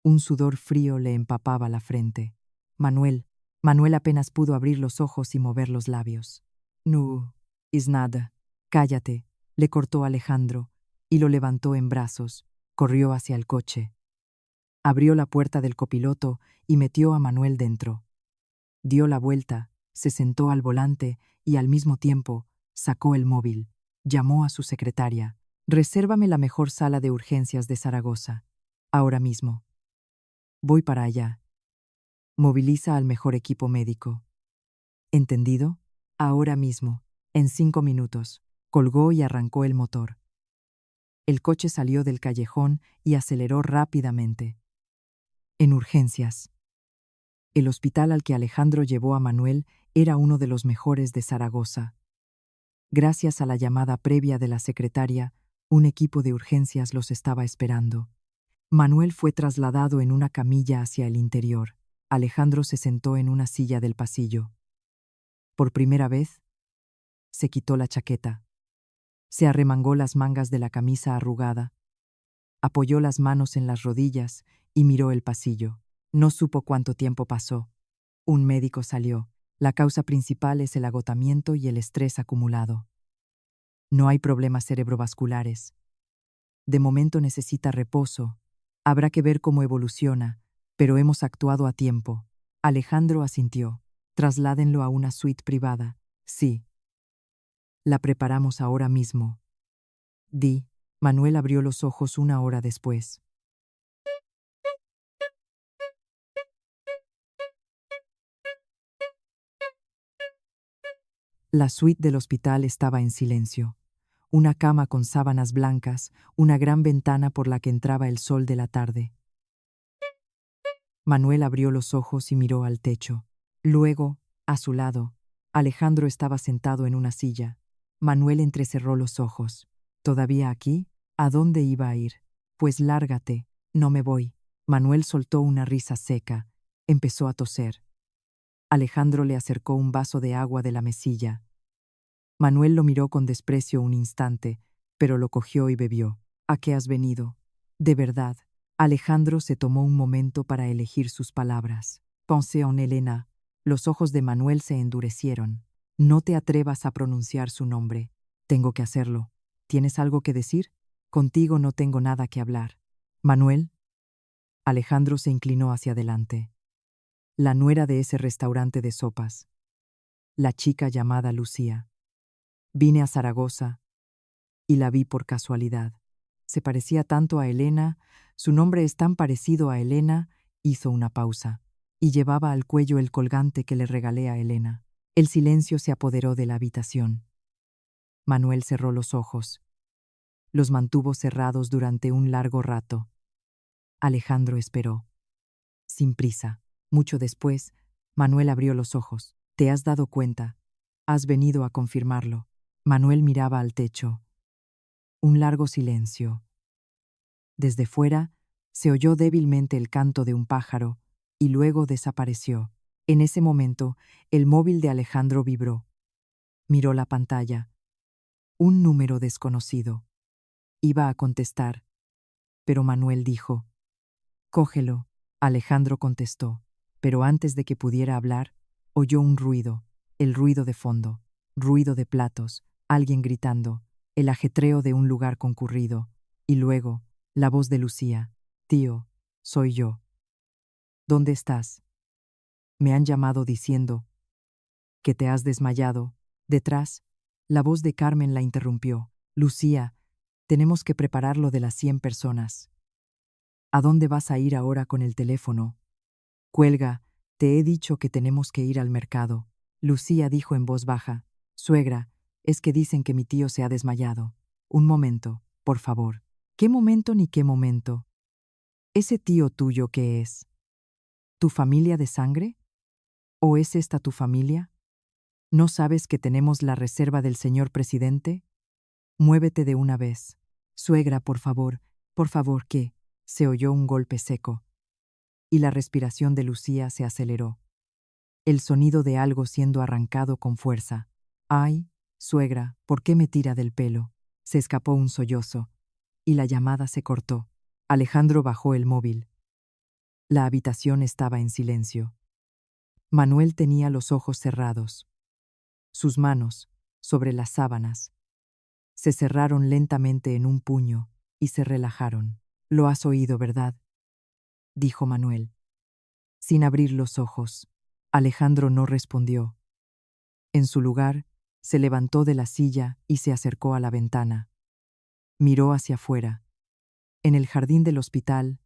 Un sudor frío le empapaba la frente. Manuel apenas pudo abrir los ojos y mover los labios. No, es nada. Cállate, le cortó Alejandro, y lo levantó en brazos. Corrió hacia el coche. Abrió la puerta del copiloto y metió a Manuel dentro. Dio la vuelta, se sentó al volante y al mismo tiempo sacó el móvil. Llamó a su secretaria. Resérvame la mejor sala de urgencias de Zaragoza. Ahora mismo. Voy para allá. Moviliza al mejor equipo médico. ¿Entendido? Ahora mismo. En 5 minutos. Colgó y arrancó el motor. El coche salió del callejón y aceleró rápidamente. En urgencias. El hospital al que Alejandro llevó a Manuel era uno de los mejores de Zaragoza. Gracias a la llamada previa de la secretaria, un equipo de urgencias los estaba esperando. Manuel fue trasladado en una camilla hacia el interior. Alejandro se sentó en una silla del pasillo. Por primera vez, se quitó la chaqueta. Se arremangó las mangas de la camisa arrugada. Apoyó las manos en las rodillas y miró el pasillo. No supo cuánto tiempo pasó. Un médico salió. La causa principal es el agotamiento y el estrés acumulado. No hay problemas cerebrovasculares. De momento necesita reposo. Habrá que ver cómo evoluciona, pero hemos actuado a tiempo. Alejandro asintió. Trasládenlo a una suite privada. Sí. La preparamos ahora mismo. Manuel abrió los ojos una hora después. La suite del hospital estaba en silencio. Una cama con sábanas blancas, una gran ventana por la que entraba el sol de la tarde. Manuel abrió los ojos y miró al techo. Luego, a su lado, Alejandro estaba sentado en una silla. Manuel entrecerró los ojos. ¿Todavía aquí? ¿A dónde iba a ir? Pues lárgate, no me voy. Manuel soltó una risa seca. Empezó a toser. Alejandro le acercó un vaso de agua de la mesilla. Manuel lo miró con desprecio un instante, pero lo cogió y bebió. ¿A qué has venido? De verdad. Alejandro se tomó un momento para elegir sus palabras. Pensé en Elena. Los ojos de Manuel se endurecieron. No te atrevas a pronunciar su nombre. Tengo que hacerlo. ¿Tienes algo que decir? Contigo no tengo nada que hablar. Manuel. Alejandro se inclinó hacia adelante. La nuera de ese restaurante de sopas. La chica llamada Lucía. Vine a Zaragoza y la vi por casualidad. Se parecía tanto a Elena, su nombre es tan parecido a Elena, hizo una pausa, y llevaba al cuello el colgante que le regalé a Elena. El silencio se apoderó de la habitación. Manuel cerró los ojos. Los mantuvo cerrados durante un largo rato. Alejandro esperó. Sin prisa. Mucho después, Manuel abrió los ojos. ¿Te has dado cuenta? Has venido a confirmarlo. Manuel miraba al techo. Un largo silencio. Desde fuera, se oyó débilmente el canto de un pájaro, y luego desapareció. En ese momento, el móvil de Alejandro vibró. Miró la pantalla. Un número desconocido. Iba a contestar, pero Manuel dijo: «Cógelo». Alejandro contestó, pero antes de que pudiera hablar, oyó un ruido, el ruido de fondo, ruido de platos, alguien gritando, el ajetreo de un lugar concurrido, y luego, la voz de Lucía: «Tío, soy yo». «¿Dónde estás?» «Me han llamado diciendo que te has desmayado». Detrás, la voz de Carmen la interrumpió: «Lucía, tenemos que preparar lo de las 100 personas». «¿A dónde vas a ir ahora con el teléfono?» «Cuelga, te he dicho que tenemos que ir al mercado». Lucía dijo en voz baja: «Suegra, es que dicen que mi tío se ha desmayado. Un momento, por favor». «¿Qué momento ni qué momento? ¿Ese tío tuyo qué es? ¿Tu familia de sangre? ¿O es esta tu familia? ¿No sabes que tenemos la reserva del señor presidente? Muévete de una vez». «Suegra, por favor, ¿qué?» Se oyó un golpe seco, y la respiración de Lucía se aceleró. El sonido de algo siendo arrancado con fuerza. «Ay, suegra, ¿por qué me tira del pelo?» Se escapó un sollozo, y la llamada se cortó. Alejandro bajó el móvil. La habitación estaba en silencio. Manuel tenía los ojos cerrados. Sus manos, sobre las sábanas, se cerraron lentamente en un puño y se relajaron. «Lo has oído, ¿verdad?», dijo Manuel, sin abrir los ojos. Alejandro no respondió. En su lugar, se levantó de la silla y se acercó a la ventana. Miró hacia afuera. En el jardín del hospital,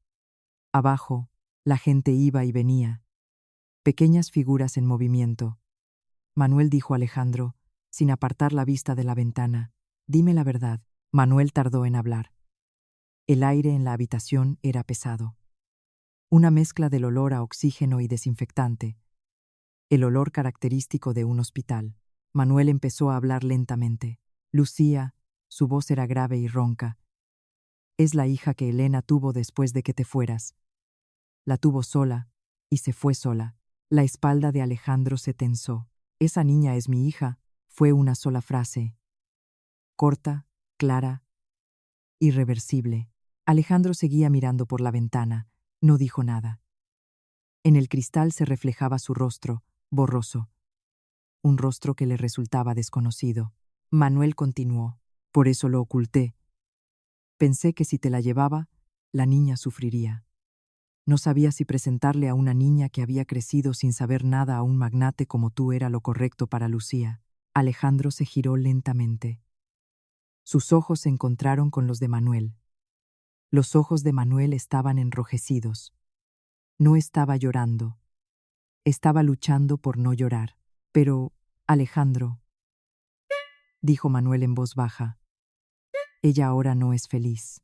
abajo, la gente iba y venía. Pequeñas figuras en movimiento. Manuel dijo a Alejandro, sin apartar la vista de la ventana: «Dime la verdad». Manuel tardó en hablar. El aire en la habitación era pesado. Una mezcla del olor a oxígeno y desinfectante. El olor característico de un hospital. Manuel empezó a hablar lentamente. «Lucía», su voz era grave y ronca, «es la hija que Elena tuvo después de que te fueras. La tuvo sola, y se fue sola». La espalda de Alejandro se tensó. «Esa niña es mi hija», fue una sola frase. Corta, clara, irreversible. Alejandro seguía mirando por la ventana. No dijo nada. En el cristal se reflejaba su rostro, borroso. Un rostro que le resultaba desconocido. Manuel continuó: «Por eso lo oculté. Pensé que si te la llevaba, la niña sufriría. No sabía si presentarle a una niña que había crecido sin saber nada a un magnate como tú era lo correcto para Lucía». Alejandro se giró lentamente. Sus ojos se encontraron con los de Manuel. Los ojos de Manuel estaban enrojecidos. No estaba llorando. Estaba luchando por no llorar. «Pero, Alejandro», dijo Manuel en voz baja, «ella ahora no es feliz.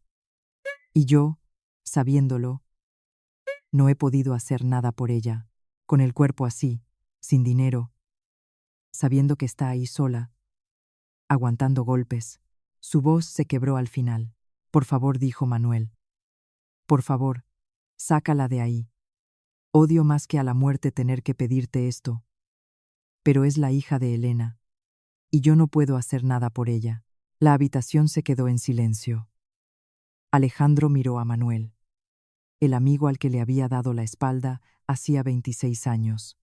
Y yo, sabiéndolo, no he podido hacer nada por ella, con el cuerpo así, sin dinero, sabiendo que está ahí sola, aguantando golpes». Su voz se quebró al final. «Por favor», dijo Manuel. «Por favor, sácala de ahí. Odio más que a la muerte tener que pedirte esto. Pero es la hija de Elena, y yo no puedo hacer nada por ella». La habitación se quedó en silencio. Alejandro miró a Manuel, el amigo al que le había dado la espalda hacía 26 años.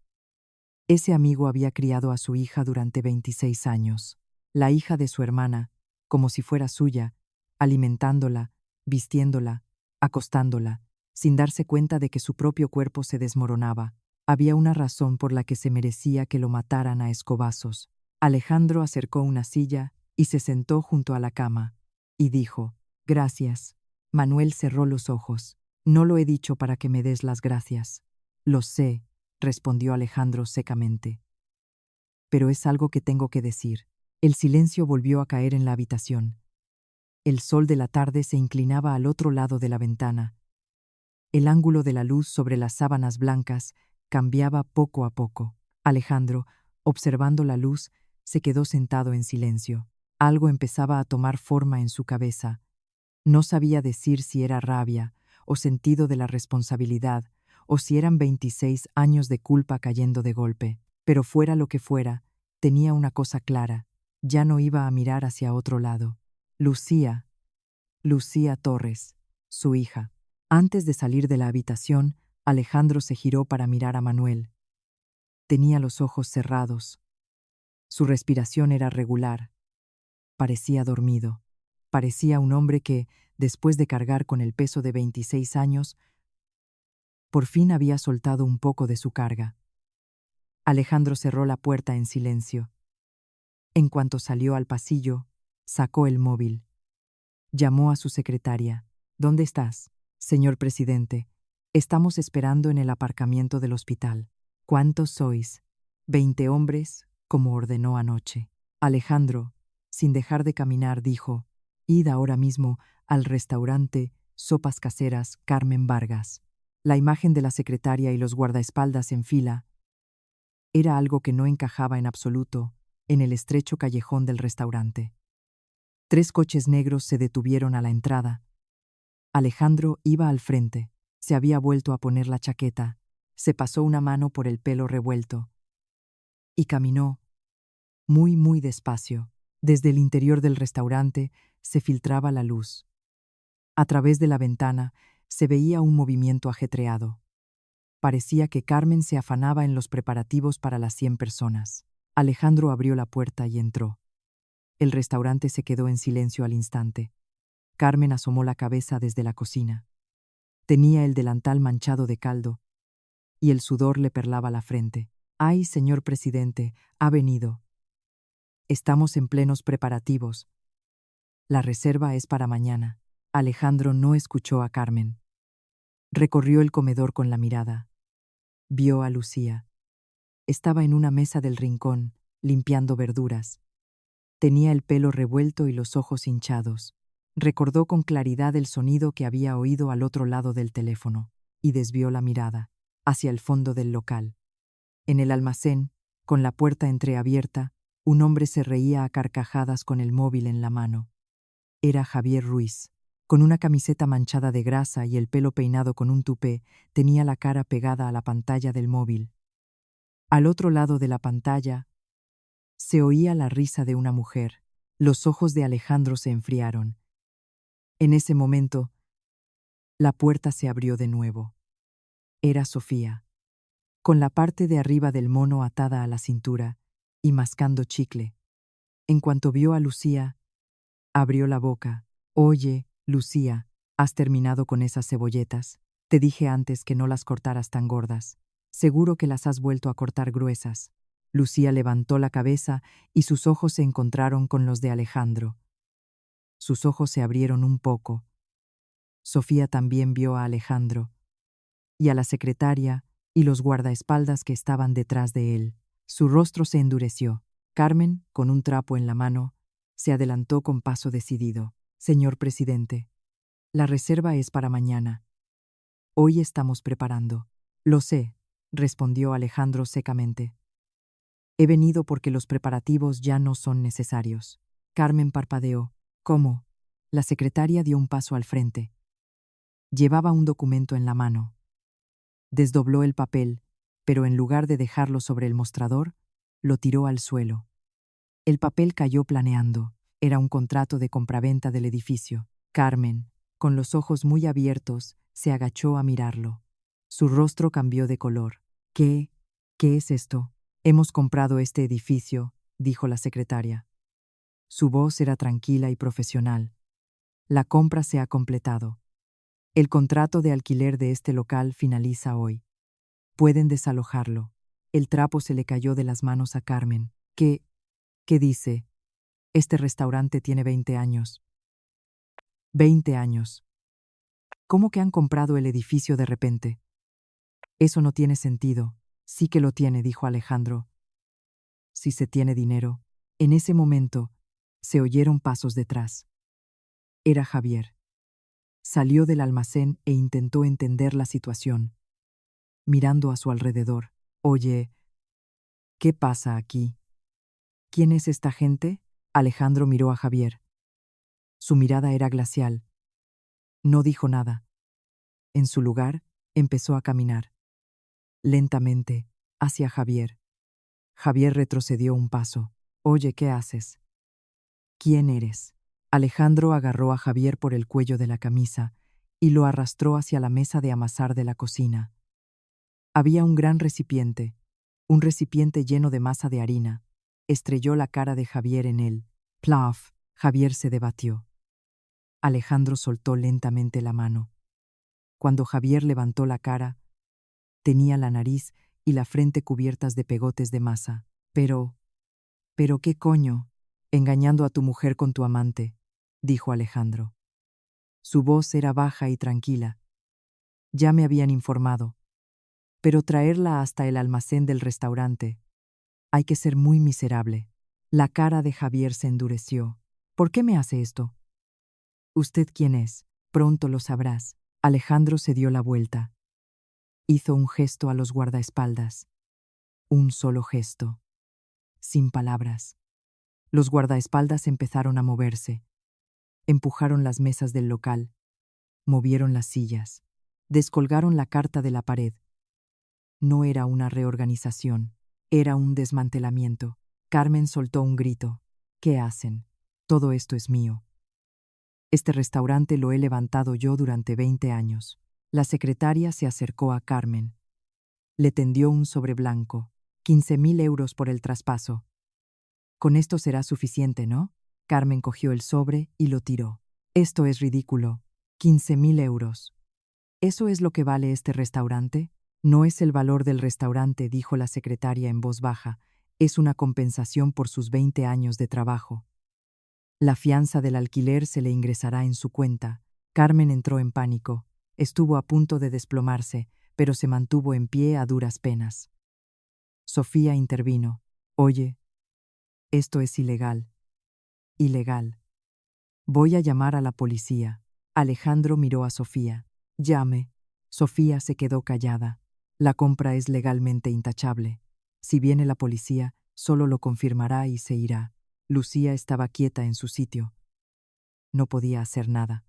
Ese amigo había criado a su hija durante 26 años, la hija de su hermana, como si fuera suya, alimentándola, vistiéndola, acostándola, sin darse cuenta de que su propio cuerpo se desmoronaba. Había una razón por la que se merecía que lo mataran a escobazos. Alejandro acercó una silla y se sentó junto a la cama, y dijo: «Gracias». Manuel cerró los ojos. «No lo he dicho para que me des las gracias». «Lo sé», respondió Alejandro secamente. «Pero es algo que tengo que decir». El silencio volvió a caer en la habitación. El sol de la tarde se inclinaba al otro lado de la ventana. El ángulo de la luz sobre las sábanas blancas cambiaba poco a poco. Alejandro, observando la luz, se quedó sentado en silencio. Algo empezaba a tomar forma en su cabeza. No sabía decir si era rabia o sentido de la responsabilidad, o si eran 26 años de culpa cayendo de golpe. Pero fuera lo que fuera, tenía una cosa clara: ya no iba a mirar hacia otro lado. Lucía Torres, su hija. Antes de salir de la habitación, Alejandro se giró para mirar a Manuel. Tenía los ojos cerrados. Su respiración era regular. Parecía dormido. Parecía un hombre que, después de cargar con el peso de 26 años, por fin había soltado un poco de su carga. Alejandro cerró la puerta en silencio. En cuanto salió al pasillo, sacó el móvil. Llamó a su secretaria. «¿Dónde estás?» «Señor presidente, estamos esperando en el aparcamiento del hospital». «¿Cuántos sois?» «20 hombres, como ordenó anoche». Alejandro, sin dejar de caminar, dijo: «Id ahora mismo al restaurante Sopas Caseras Carmen Vargas». La imagen de la secretaria y los guardaespaldas en fila era algo que no encajaba en absoluto en el estrecho callejón del restaurante. 3 coches negros se detuvieron a la entrada. Alejandro iba al frente. Se había vuelto a poner la chaqueta, se pasó una mano por el pelo revuelto y caminó muy despacio. Desde el interior del restaurante se filtraba la luz. A través de la ventana se veía un movimiento ajetreado. Parecía que Carmen se afanaba en los preparativos para las 100 personas. Alejandro abrió la puerta y entró. El restaurante se quedó en silencio al instante. Carmen asomó la cabeza desde la cocina. Tenía el delantal manchado de caldo y el sudor le perlaba la frente. «Ay, señor presidente, ha venido. Estamos en plenos preparativos. La reserva es para mañana». Alejandro no escuchó a Carmen. Recorrió el comedor con la mirada. Vio a Lucía. Estaba en una mesa del rincón, limpiando verduras. Tenía el pelo revuelto y los ojos hinchados. Recordó con claridad el sonido que había oído al otro lado del teléfono, y desvió la mirada hacia el fondo del local. En el almacén, con la puerta entreabierta, un hombre se reía a carcajadas con el móvil en la mano. Era Javier Ruiz. Con una camiseta manchada de grasa y el pelo peinado con un tupé, tenía la cara pegada a la pantalla del móvil. Al otro lado de la pantalla se oía la risa de una mujer. Los ojos de Alejandro se enfriaron. En ese momento, la puerta se abrió de nuevo. Era Sofía, con la parte de arriba del mono atada a la cintura y mascando chicle. En cuanto vio a Lucía, abrió la boca. «Oye, Lucía, ¿has terminado con esas cebolletas? Te dije antes que no las cortaras tan gordas. Seguro que las has vuelto a cortar gruesas». Lucía levantó la cabeza y sus ojos se encontraron con los de Alejandro. Sus ojos se abrieron un poco. Sofía también vio a Alejandro y a la secretaria y los guardaespaldas que estaban detrás de él. Su rostro se endureció. Carmen, con un trapo en la mano, se adelantó con paso decidido. «Señor presidente, la reserva es para mañana. Hoy estamos preparando». «Lo sé», respondió Alejandro secamente. «He venido porque los preparativos ya no son necesarios». Carmen parpadeó. «¿Cómo?» La secretaria dio un paso al frente. Llevaba un documento en la mano. Desdobló el papel, pero en lugar de dejarlo sobre el mostrador, lo tiró al suelo. El papel cayó planeando. Era un contrato de compraventa del edificio. Carmen, con los ojos muy abiertos, se agachó a mirarlo. Su rostro cambió de color. «¿Qué es esto?» Hemos comprado este edificio, dijo la secretaria. Su voz era tranquila y profesional. La compra se ha completado. El contrato de alquiler de este local finaliza hoy. Pueden desalojarlo. El trapo se le cayó de las manos a Carmen. ¿Qué dice? Este restaurante tiene 20 años. 20 años. ¿Cómo que han comprado el edificio de repente? Eso no tiene sentido. Sí que lo tiene, dijo Alejandro. Si se tiene dinero. En ese momento, se oyeron pasos detrás. Era Javier. Salió del almacén e intentó entender la situación. Mirando a su alrededor. Oye, ¿qué pasa aquí? ¿Quién es esta gente? Alejandro miró a Javier. Su mirada era glacial. No dijo nada. En su lugar, empezó a caminar. Lentamente, hacia Javier. Javier retrocedió un paso. Oye, ¿qué haces? ¿Quién eres? Alejandro agarró a Javier por el cuello de la camisa y lo arrastró hacia la mesa de amasar de la cocina. Había un gran recipiente, un recipiente lleno de masa de harina. Estrelló la cara de Javier en él. Plaf. Javier se debatió. Alejandro soltó lentamente la mano. Cuando Javier levantó la cara, tenía la nariz y la frente cubiertas de pegotes de masa. ¿Pero qué coño? Engañando a tu mujer con tu amante, dijo Alejandro. Su voz era baja y tranquila. Ya me habían informado. Pero traerla hasta el almacén del restaurante. Hay que ser muy miserable. La cara de Javier se endureció. ¿Por qué me hace esto? ¿Usted quién es? Pronto lo sabrás. Alejandro se dio la vuelta. Hizo un gesto a los guardaespaldas. Un solo gesto. Sin palabras. Los guardaespaldas empezaron a moverse. Empujaron las mesas del local. Movieron las sillas. Descolgaron la carta de la pared. No era una reorganización. Era un desmantelamiento. Carmen soltó un grito. ¿Qué hacen? Todo esto es mío. Este restaurante lo he levantado yo durante 20 años. La secretaria se acercó a Carmen. Le tendió un sobre blanco. 15.000 euros por el traspaso. Con esto será suficiente, ¿no? Carmen cogió el sobre y lo tiró. Esto es ridículo. 15.000 euros. ¿Eso es lo que vale este restaurante? No es el valor del restaurante, dijo la secretaria en voz baja. Es una compensación por sus 20 años de trabajo. La fianza del alquiler se le ingresará en su cuenta. Carmen entró en pánico. Estuvo a punto de desplomarse, pero se mantuvo en pie a duras penas. Sofía intervino. Oye, esto es ilegal. Ilegal. Voy a llamar a la policía. Alejandro miró a Sofía. Llame. Sofía se quedó callada. La compra es legalmente intachable. Si viene la policía, solo lo confirmará y se irá. Lucía estaba quieta en su sitio. No podía hacer nada.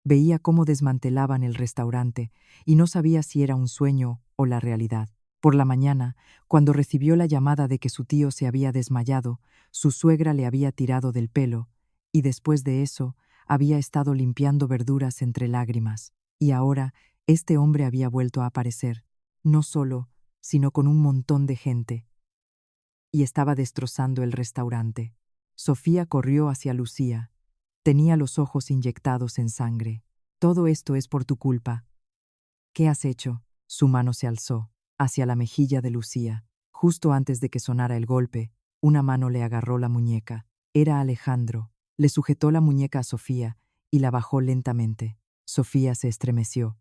Veía cómo desmantelaban el restaurante y no sabía si era un sueño o la realidad. Por la mañana, cuando recibió la llamada de que su tío se había desmayado, su suegra le había tirado del pelo, y después de eso había estado limpiando verduras entre lágrimas. Y ahora este hombre había vuelto a aparecer, no solo, sino con un montón de gente. Y estaba destrozando el restaurante. Sofía corrió hacia Lucía. Tenía los ojos inyectados en sangre. Todo esto es por tu culpa. ¿Qué has hecho? Su mano se alzó, hacia la mejilla de Lucía. Justo antes de que sonara el golpe, una mano le agarró la muñeca. Era Alejandro. Le sujetó la muñeca a Sofía y la bajó lentamente. Sofía se estremeció.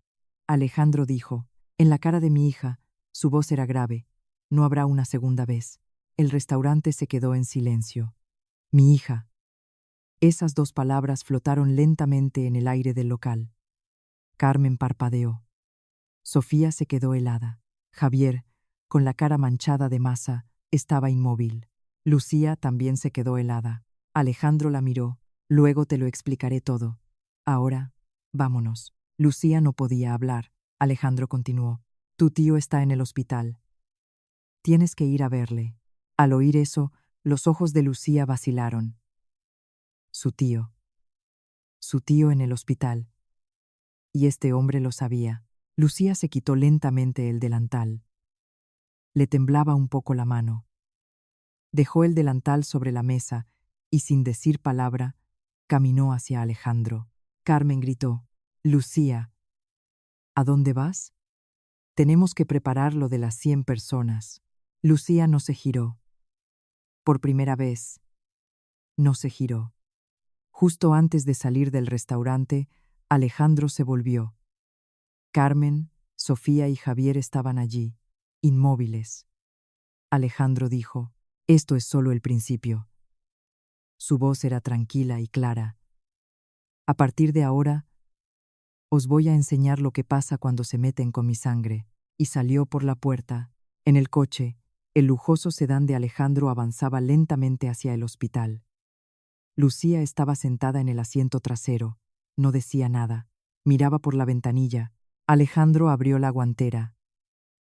Alejandro dijo, en la cara de mi hija, su voz era grave. No habrá una segunda vez. El restaurante se quedó en silencio. Mi hija. Esas dos palabras flotaron lentamente en el aire del local. Carmen parpadeó. Sofía se quedó helada. Javier, con la cara manchada de masa, estaba inmóvil. Lucía también se quedó helada. Alejandro la miró. Luego te lo explicaré todo. Ahora, vámonos. Lucía no podía hablar. Alejandro continuó. Tu tío está en el hospital. Tienes que ir a verle. Al oír eso, los ojos de Lucía vacilaron. Su tío. Su tío en el hospital. Y este hombre lo sabía. Lucía se quitó lentamente el delantal. Le temblaba un poco la mano. Dejó el delantal sobre la mesa y, sin decir palabra, caminó hacia Alejandro. Carmen gritó: «Lucía, ¿a dónde vas? Tenemos que preparar lo de las 100 personas». Lucía no se giró. Por primera vez, no se giró. Justo antes de salir del restaurante, Alejandro se volvió. Carmen, Sofía y Javier estaban allí, inmóviles. Alejandro dijo: «Esto es solo el principio». Su voz era tranquila y clara. «A partir de ahora, os voy a enseñar lo que pasa cuando se meten con mi sangre». Y salió por la puerta. En el coche, el lujoso sedán de Alejandro avanzaba lentamente hacia el hospital. Lucía estaba sentada en el asiento trasero. No decía nada. Miraba por la ventanilla. Alejandro abrió la guantera.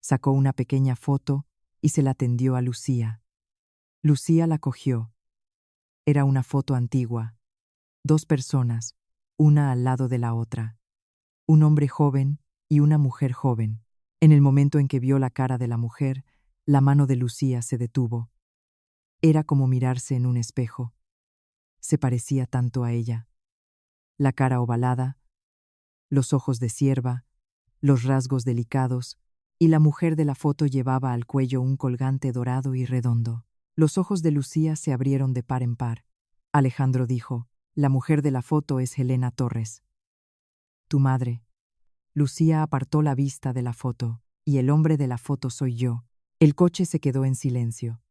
Sacó una pequeña foto y se la tendió a Lucía. Lucía la cogió. Era una foto antigua. 2 personas, una al lado de la otra. Un hombre joven y una mujer joven. En el momento en que vio la cara de la mujer, la mano de Lucía se detuvo. Era como mirarse en un espejo. Se parecía tanto a ella. La cara ovalada, los ojos de cierva, los rasgos delicados, y la mujer de la foto llevaba al cuello un colgante dorado y redondo. Los ojos de Lucía se abrieron de par en par. Alejandro dijo: «La mujer de la foto es Helena Torres, tu madre». Lucía apartó la vista de la foto. «Y el hombre de la foto soy yo». El coche se quedó en silencio.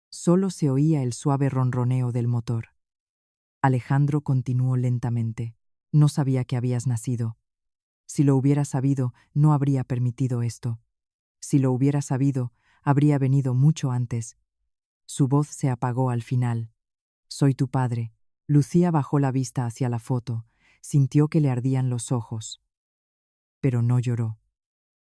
Solo se oía el suave ronroneo del motor. Alejandro continuó lentamente: «No sabía que habías nacido. Si lo hubiera sabido, no habría permitido esto. Si lo hubiera sabido, habría venido mucho antes». Su voz se apagó al final. «Soy tu padre». Lucía bajó la vista hacia la foto. Sintió que le ardían los ojos. Pero no lloró.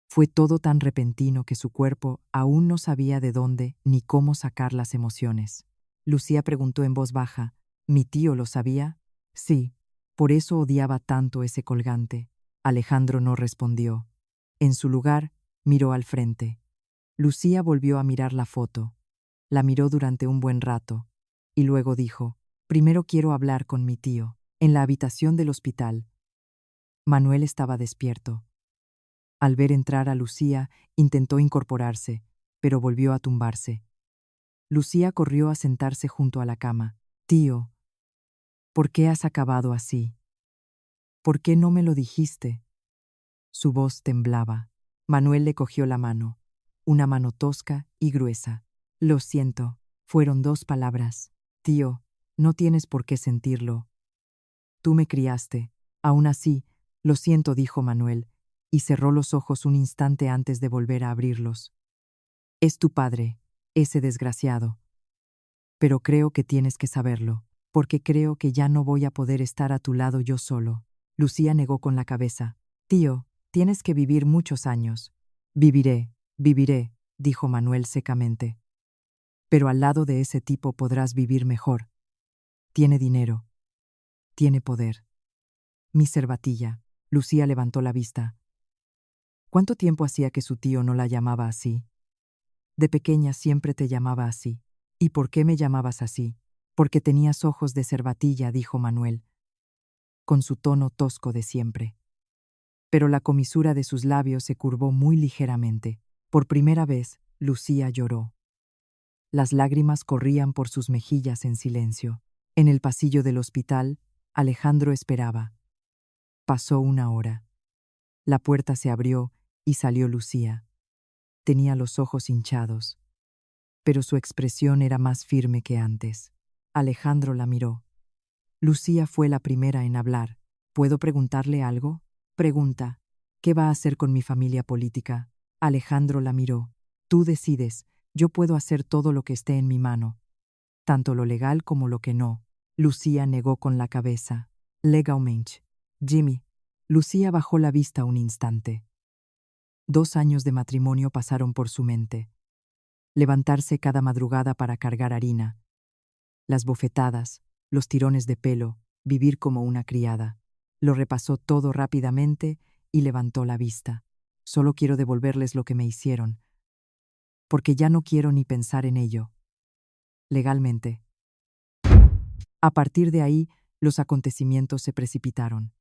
Fue todo tan repentino que su cuerpo aún no sabía de dónde ni cómo sacar las emociones. Lucía preguntó en voz baja: «¿Mi tío lo sabía?» «Sí, por eso odiaba tanto ese colgante». Alejandro no respondió. En su lugar, miró al frente. Lucía volvió a mirar la foto. La miró durante un buen rato, y luego dijo: «Primero quiero hablar con mi tío». En la habitación del hospital, Manuel estaba despierto. Al ver entrar a Lucía, intentó incorporarse, pero volvió a tumbarse. Lucía corrió a sentarse junto a la cama. «Tío, ¿por qué has acabado así? ¿Por qué no me lo dijiste?» Su voz temblaba. Manuel le cogió la mano, una mano tosca y gruesa. «Lo siento», fueron 2 palabras. «Tío, no tienes por qué sentirlo. Tú me criaste». «Aún así, lo siento», dijo Manuel, y cerró los ojos un instante antes de volver a abrirlos. «Es tu padre, ese desgraciado. Pero creo que tienes que saberlo, porque creo que ya no voy a poder estar a tu lado yo solo». Lucía negó con la cabeza. «Tío, tienes que vivir muchos años». «Viviré, viviré», dijo Manuel secamente. «Pero al lado de ese tipo podrás vivir mejor. Tiene dinero. Tiene poder». «Mi cervatilla». Lucía levantó la vista. ¿Cuánto tiempo hacía que su tío no la llamaba así? «De pequeña siempre te llamaba así». «¿Y por qué me llamabas así?» «Porque tenías ojos de cervatilla», dijo Manuel, con su tono tosco de siempre. Pero la comisura de sus labios se curvó muy ligeramente. Por primera vez, Lucía lloró. Las lágrimas corrían por sus mejillas en silencio. En el pasillo del hospital, Alejandro esperaba. Pasó 1 hora. La puerta se abrió y salió Lucía. Tenía los ojos hinchados, pero su expresión era más firme que antes. Alejandro la miró. Lucía fue la primera en hablar. «¿Puedo preguntarle algo?» «Pregunta. ¿Qué va a hacer con mi familia política?» Alejandro la miró. «Tú decides. Yo puedo hacer todo lo que esté en mi mano, tanto lo legal como lo que no». Lucía negó con la cabeza. «Legalmente. Jimmy». Lucía bajó la vista un instante. 2 años de matrimonio pasaron por su mente. Levantarse cada madrugada para cargar harina, las bofetadas, los tirones de pelo, vivir como una criada. Lo repasó todo rápidamente y levantó la vista. «Solo quiero devolverles lo que me hicieron». porque ya no quiero ni pensar en ello. Legalmente. A partir de ahí, los acontecimientos se precipitaron.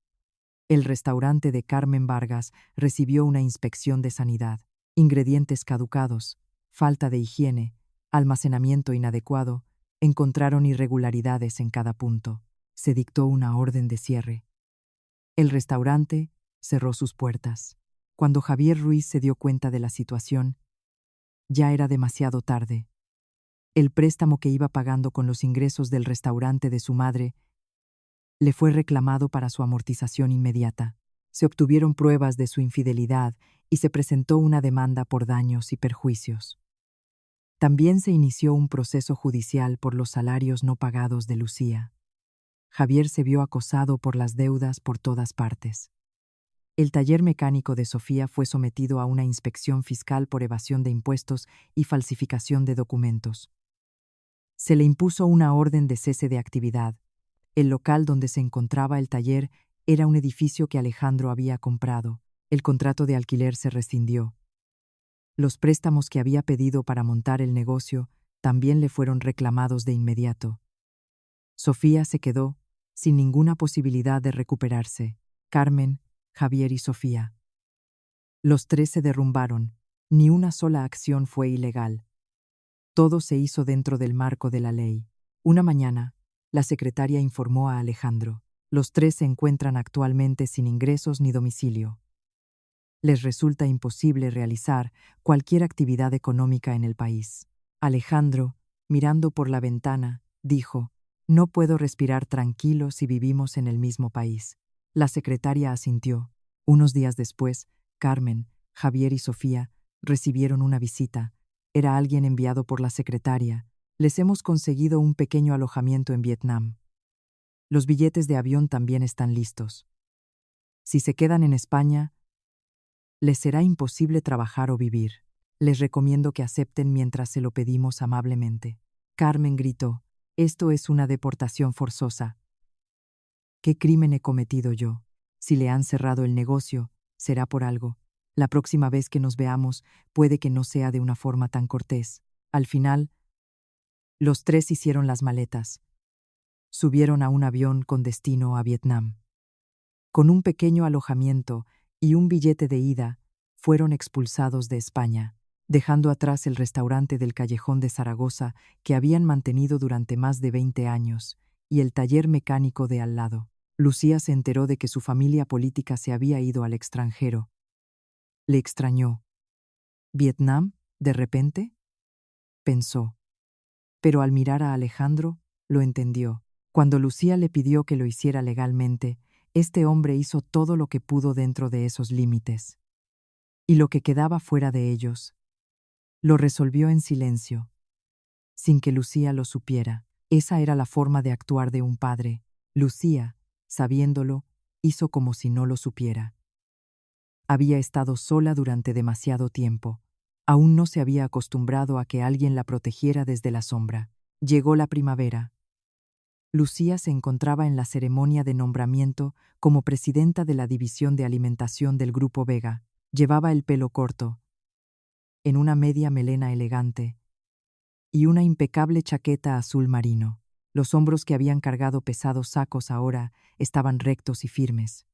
El restaurante de Carmen Vargas recibió una inspección de sanidad. Ingredientes caducados, falta de higiene, almacenamiento inadecuado, encontraron irregularidades en cada punto. Se dictó una orden de cierre. El restaurante cerró sus puertas. Cuando Javier Ruiz se dio cuenta de la situación, ya era demasiado tarde. El préstamo que iba pagando con los ingresos del restaurante de su madre le fue reclamado para su amortización inmediata. Se obtuvieron pruebas de su infidelidad y se presentó una demanda por daños y perjuicios. También se inició un proceso judicial por los salarios no pagados de Lucía. Javier se vio acosado por las deudas por todas partes. El taller mecánico de Sofía fue sometido a una inspección fiscal por evasión de impuestos y falsificación de documentos. Se le impuso una orden de cese de actividad. El local donde se encontraba el taller era un edificio que Alejandro había comprado. El contrato de alquiler se rescindió. Los préstamos que había pedido para montar el negocio también le fueron reclamados de inmediato. Sofía se quedó sin ninguna posibilidad de recuperarse. Carmen, Javier y Sofía. Los tres se derrumbaron. Ni una sola acción fue ilegal. Todo se hizo dentro del marco de la ley. Una mañana, la secretaria informó a Alejandro. Los tres se encuentran actualmente sin ingresos ni domicilio. Les resulta imposible realizar cualquier actividad económica en el país. Alejandro, mirando por la ventana, dijo: «No puedo respirar tranquilo si vivimos en el mismo país». La secretaria asintió. Unos días después, Carmen, Javier y Sofía recibieron una visita. Era alguien enviado por la secretaria. «Les hemos conseguido un pequeño alojamiento en Vietnam. Los billetes de avión también están listos. Si se quedan en España, les será imposible trabajar o vivir. Les recomiendo que acepten mientras se lo pedimos amablemente». Carmen gritó: «Esto es una deportación forzosa. ¿Qué crimen he cometido yo? Si le han cerrado el negocio, será por algo. La próxima vez que nos veamos, puede que no sea de una forma tan cortés». Al final, los tres hicieron las maletas. Subieron a un avión con destino a Vietnam. Con un pequeño alojamiento y un billete de ida, fueron expulsados de España, dejando atrás el restaurante del Callejón de Zaragoza que habían mantenido durante más de 20 años, y el taller mecánico de al lado. Lucía se enteró de que su familia política se había ido al extranjero. Le extrañó. ¿Vietnam, de repente?, pensó. Pero al mirar a Alejandro, lo entendió. Cuando Lucía le pidió que lo hiciera legalmente, este hombre hizo todo lo que pudo dentro de esos límites. Y lo que quedaba fuera de ellos, lo resolvió en silencio, sin que Lucía lo supiera. Esa era la forma de actuar de un padre. Lucía, sabiéndolo, hizo como si no lo supiera. Había estado sola durante demasiado tiempo. Aún no se había acostumbrado a que alguien la protegiera desde la sombra. Llegó la primavera. Lucía se encontraba en la ceremonia de nombramiento como presidenta de la División de Alimentación del Grupo Vega. Llevaba el pelo corto, en una media melena elegante, y una impecable chaqueta azul marino. Los hombros que habían cargado pesados sacos ahora estaban rectos y firmes.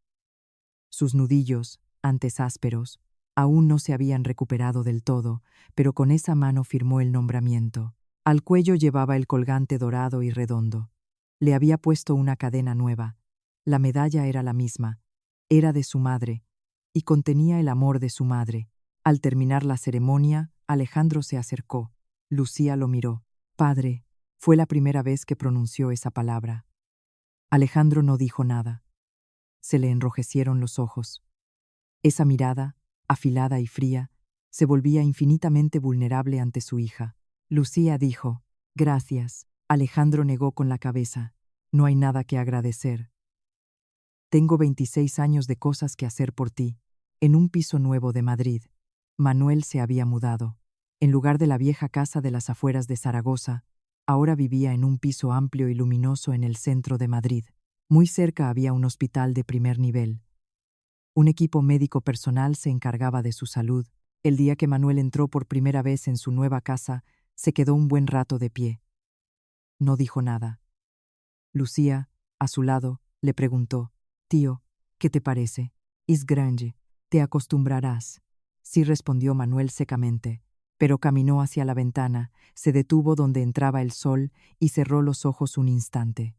Sus nudillos, antes ásperos, aún no se habían recuperado del todo, pero con esa mano firmó el nombramiento. Al cuello llevaba el colgante dorado y redondo. Le había puesto una cadena nueva. La medalla era la misma. Era de su madre, y contenía el amor de su madre. Al terminar la ceremonia, Alejandro se acercó. Lucía lo miró. «Padre», fue la primera vez que pronunció esa palabra. Alejandro no dijo nada. Se le enrojecieron los ojos. Esa mirada, afilada y fría, se volvía infinitamente vulnerable ante su hija. Lucía dijo: «Gracias». Alejandro negó con la cabeza. «No hay nada que agradecer. Tengo 26 años de cosas que hacer por ti». En un piso nuevo de Madrid, Manuel se había mudado. En lugar de la vieja casa de las afueras de Zaragoza, ahora vivía en un piso amplio y luminoso en el centro de Madrid. Muy cerca había un hospital de primer nivel. Un equipo médico personal se encargaba de su salud, El día que Manuel entró por primera vez en su nueva casa, se quedó un buen rato de pie. No dijo nada. Lucía, a su lado, le preguntó: «Tío, ¿qué te parece? Es grande, te acostumbrarás». Sí, respondió Manuel secamente, pero caminó hacia la ventana, se detuvo donde entraba el sol y cerró los ojos un instante.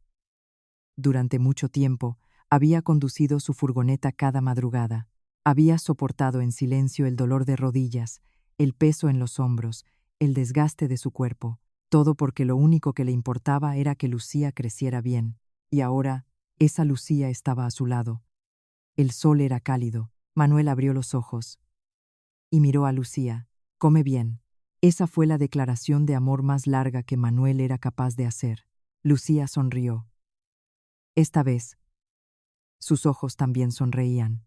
Durante mucho tiempo, había conducido su furgoneta cada madrugada. Había soportado en silencio el dolor de rodillas, el peso en los hombros, el desgaste de su cuerpo, todo porque lo único que le importaba era que Lucía creciera bien. Y ahora, esa Lucía estaba a su lado. El sol era cálido. Manuel abrió los ojos y miró a Lucía. «Come bien». Esa fue la declaración de amor más larga que Manuel era capaz de hacer. Lucía sonrió. Esta vez, sus ojos también sonreían.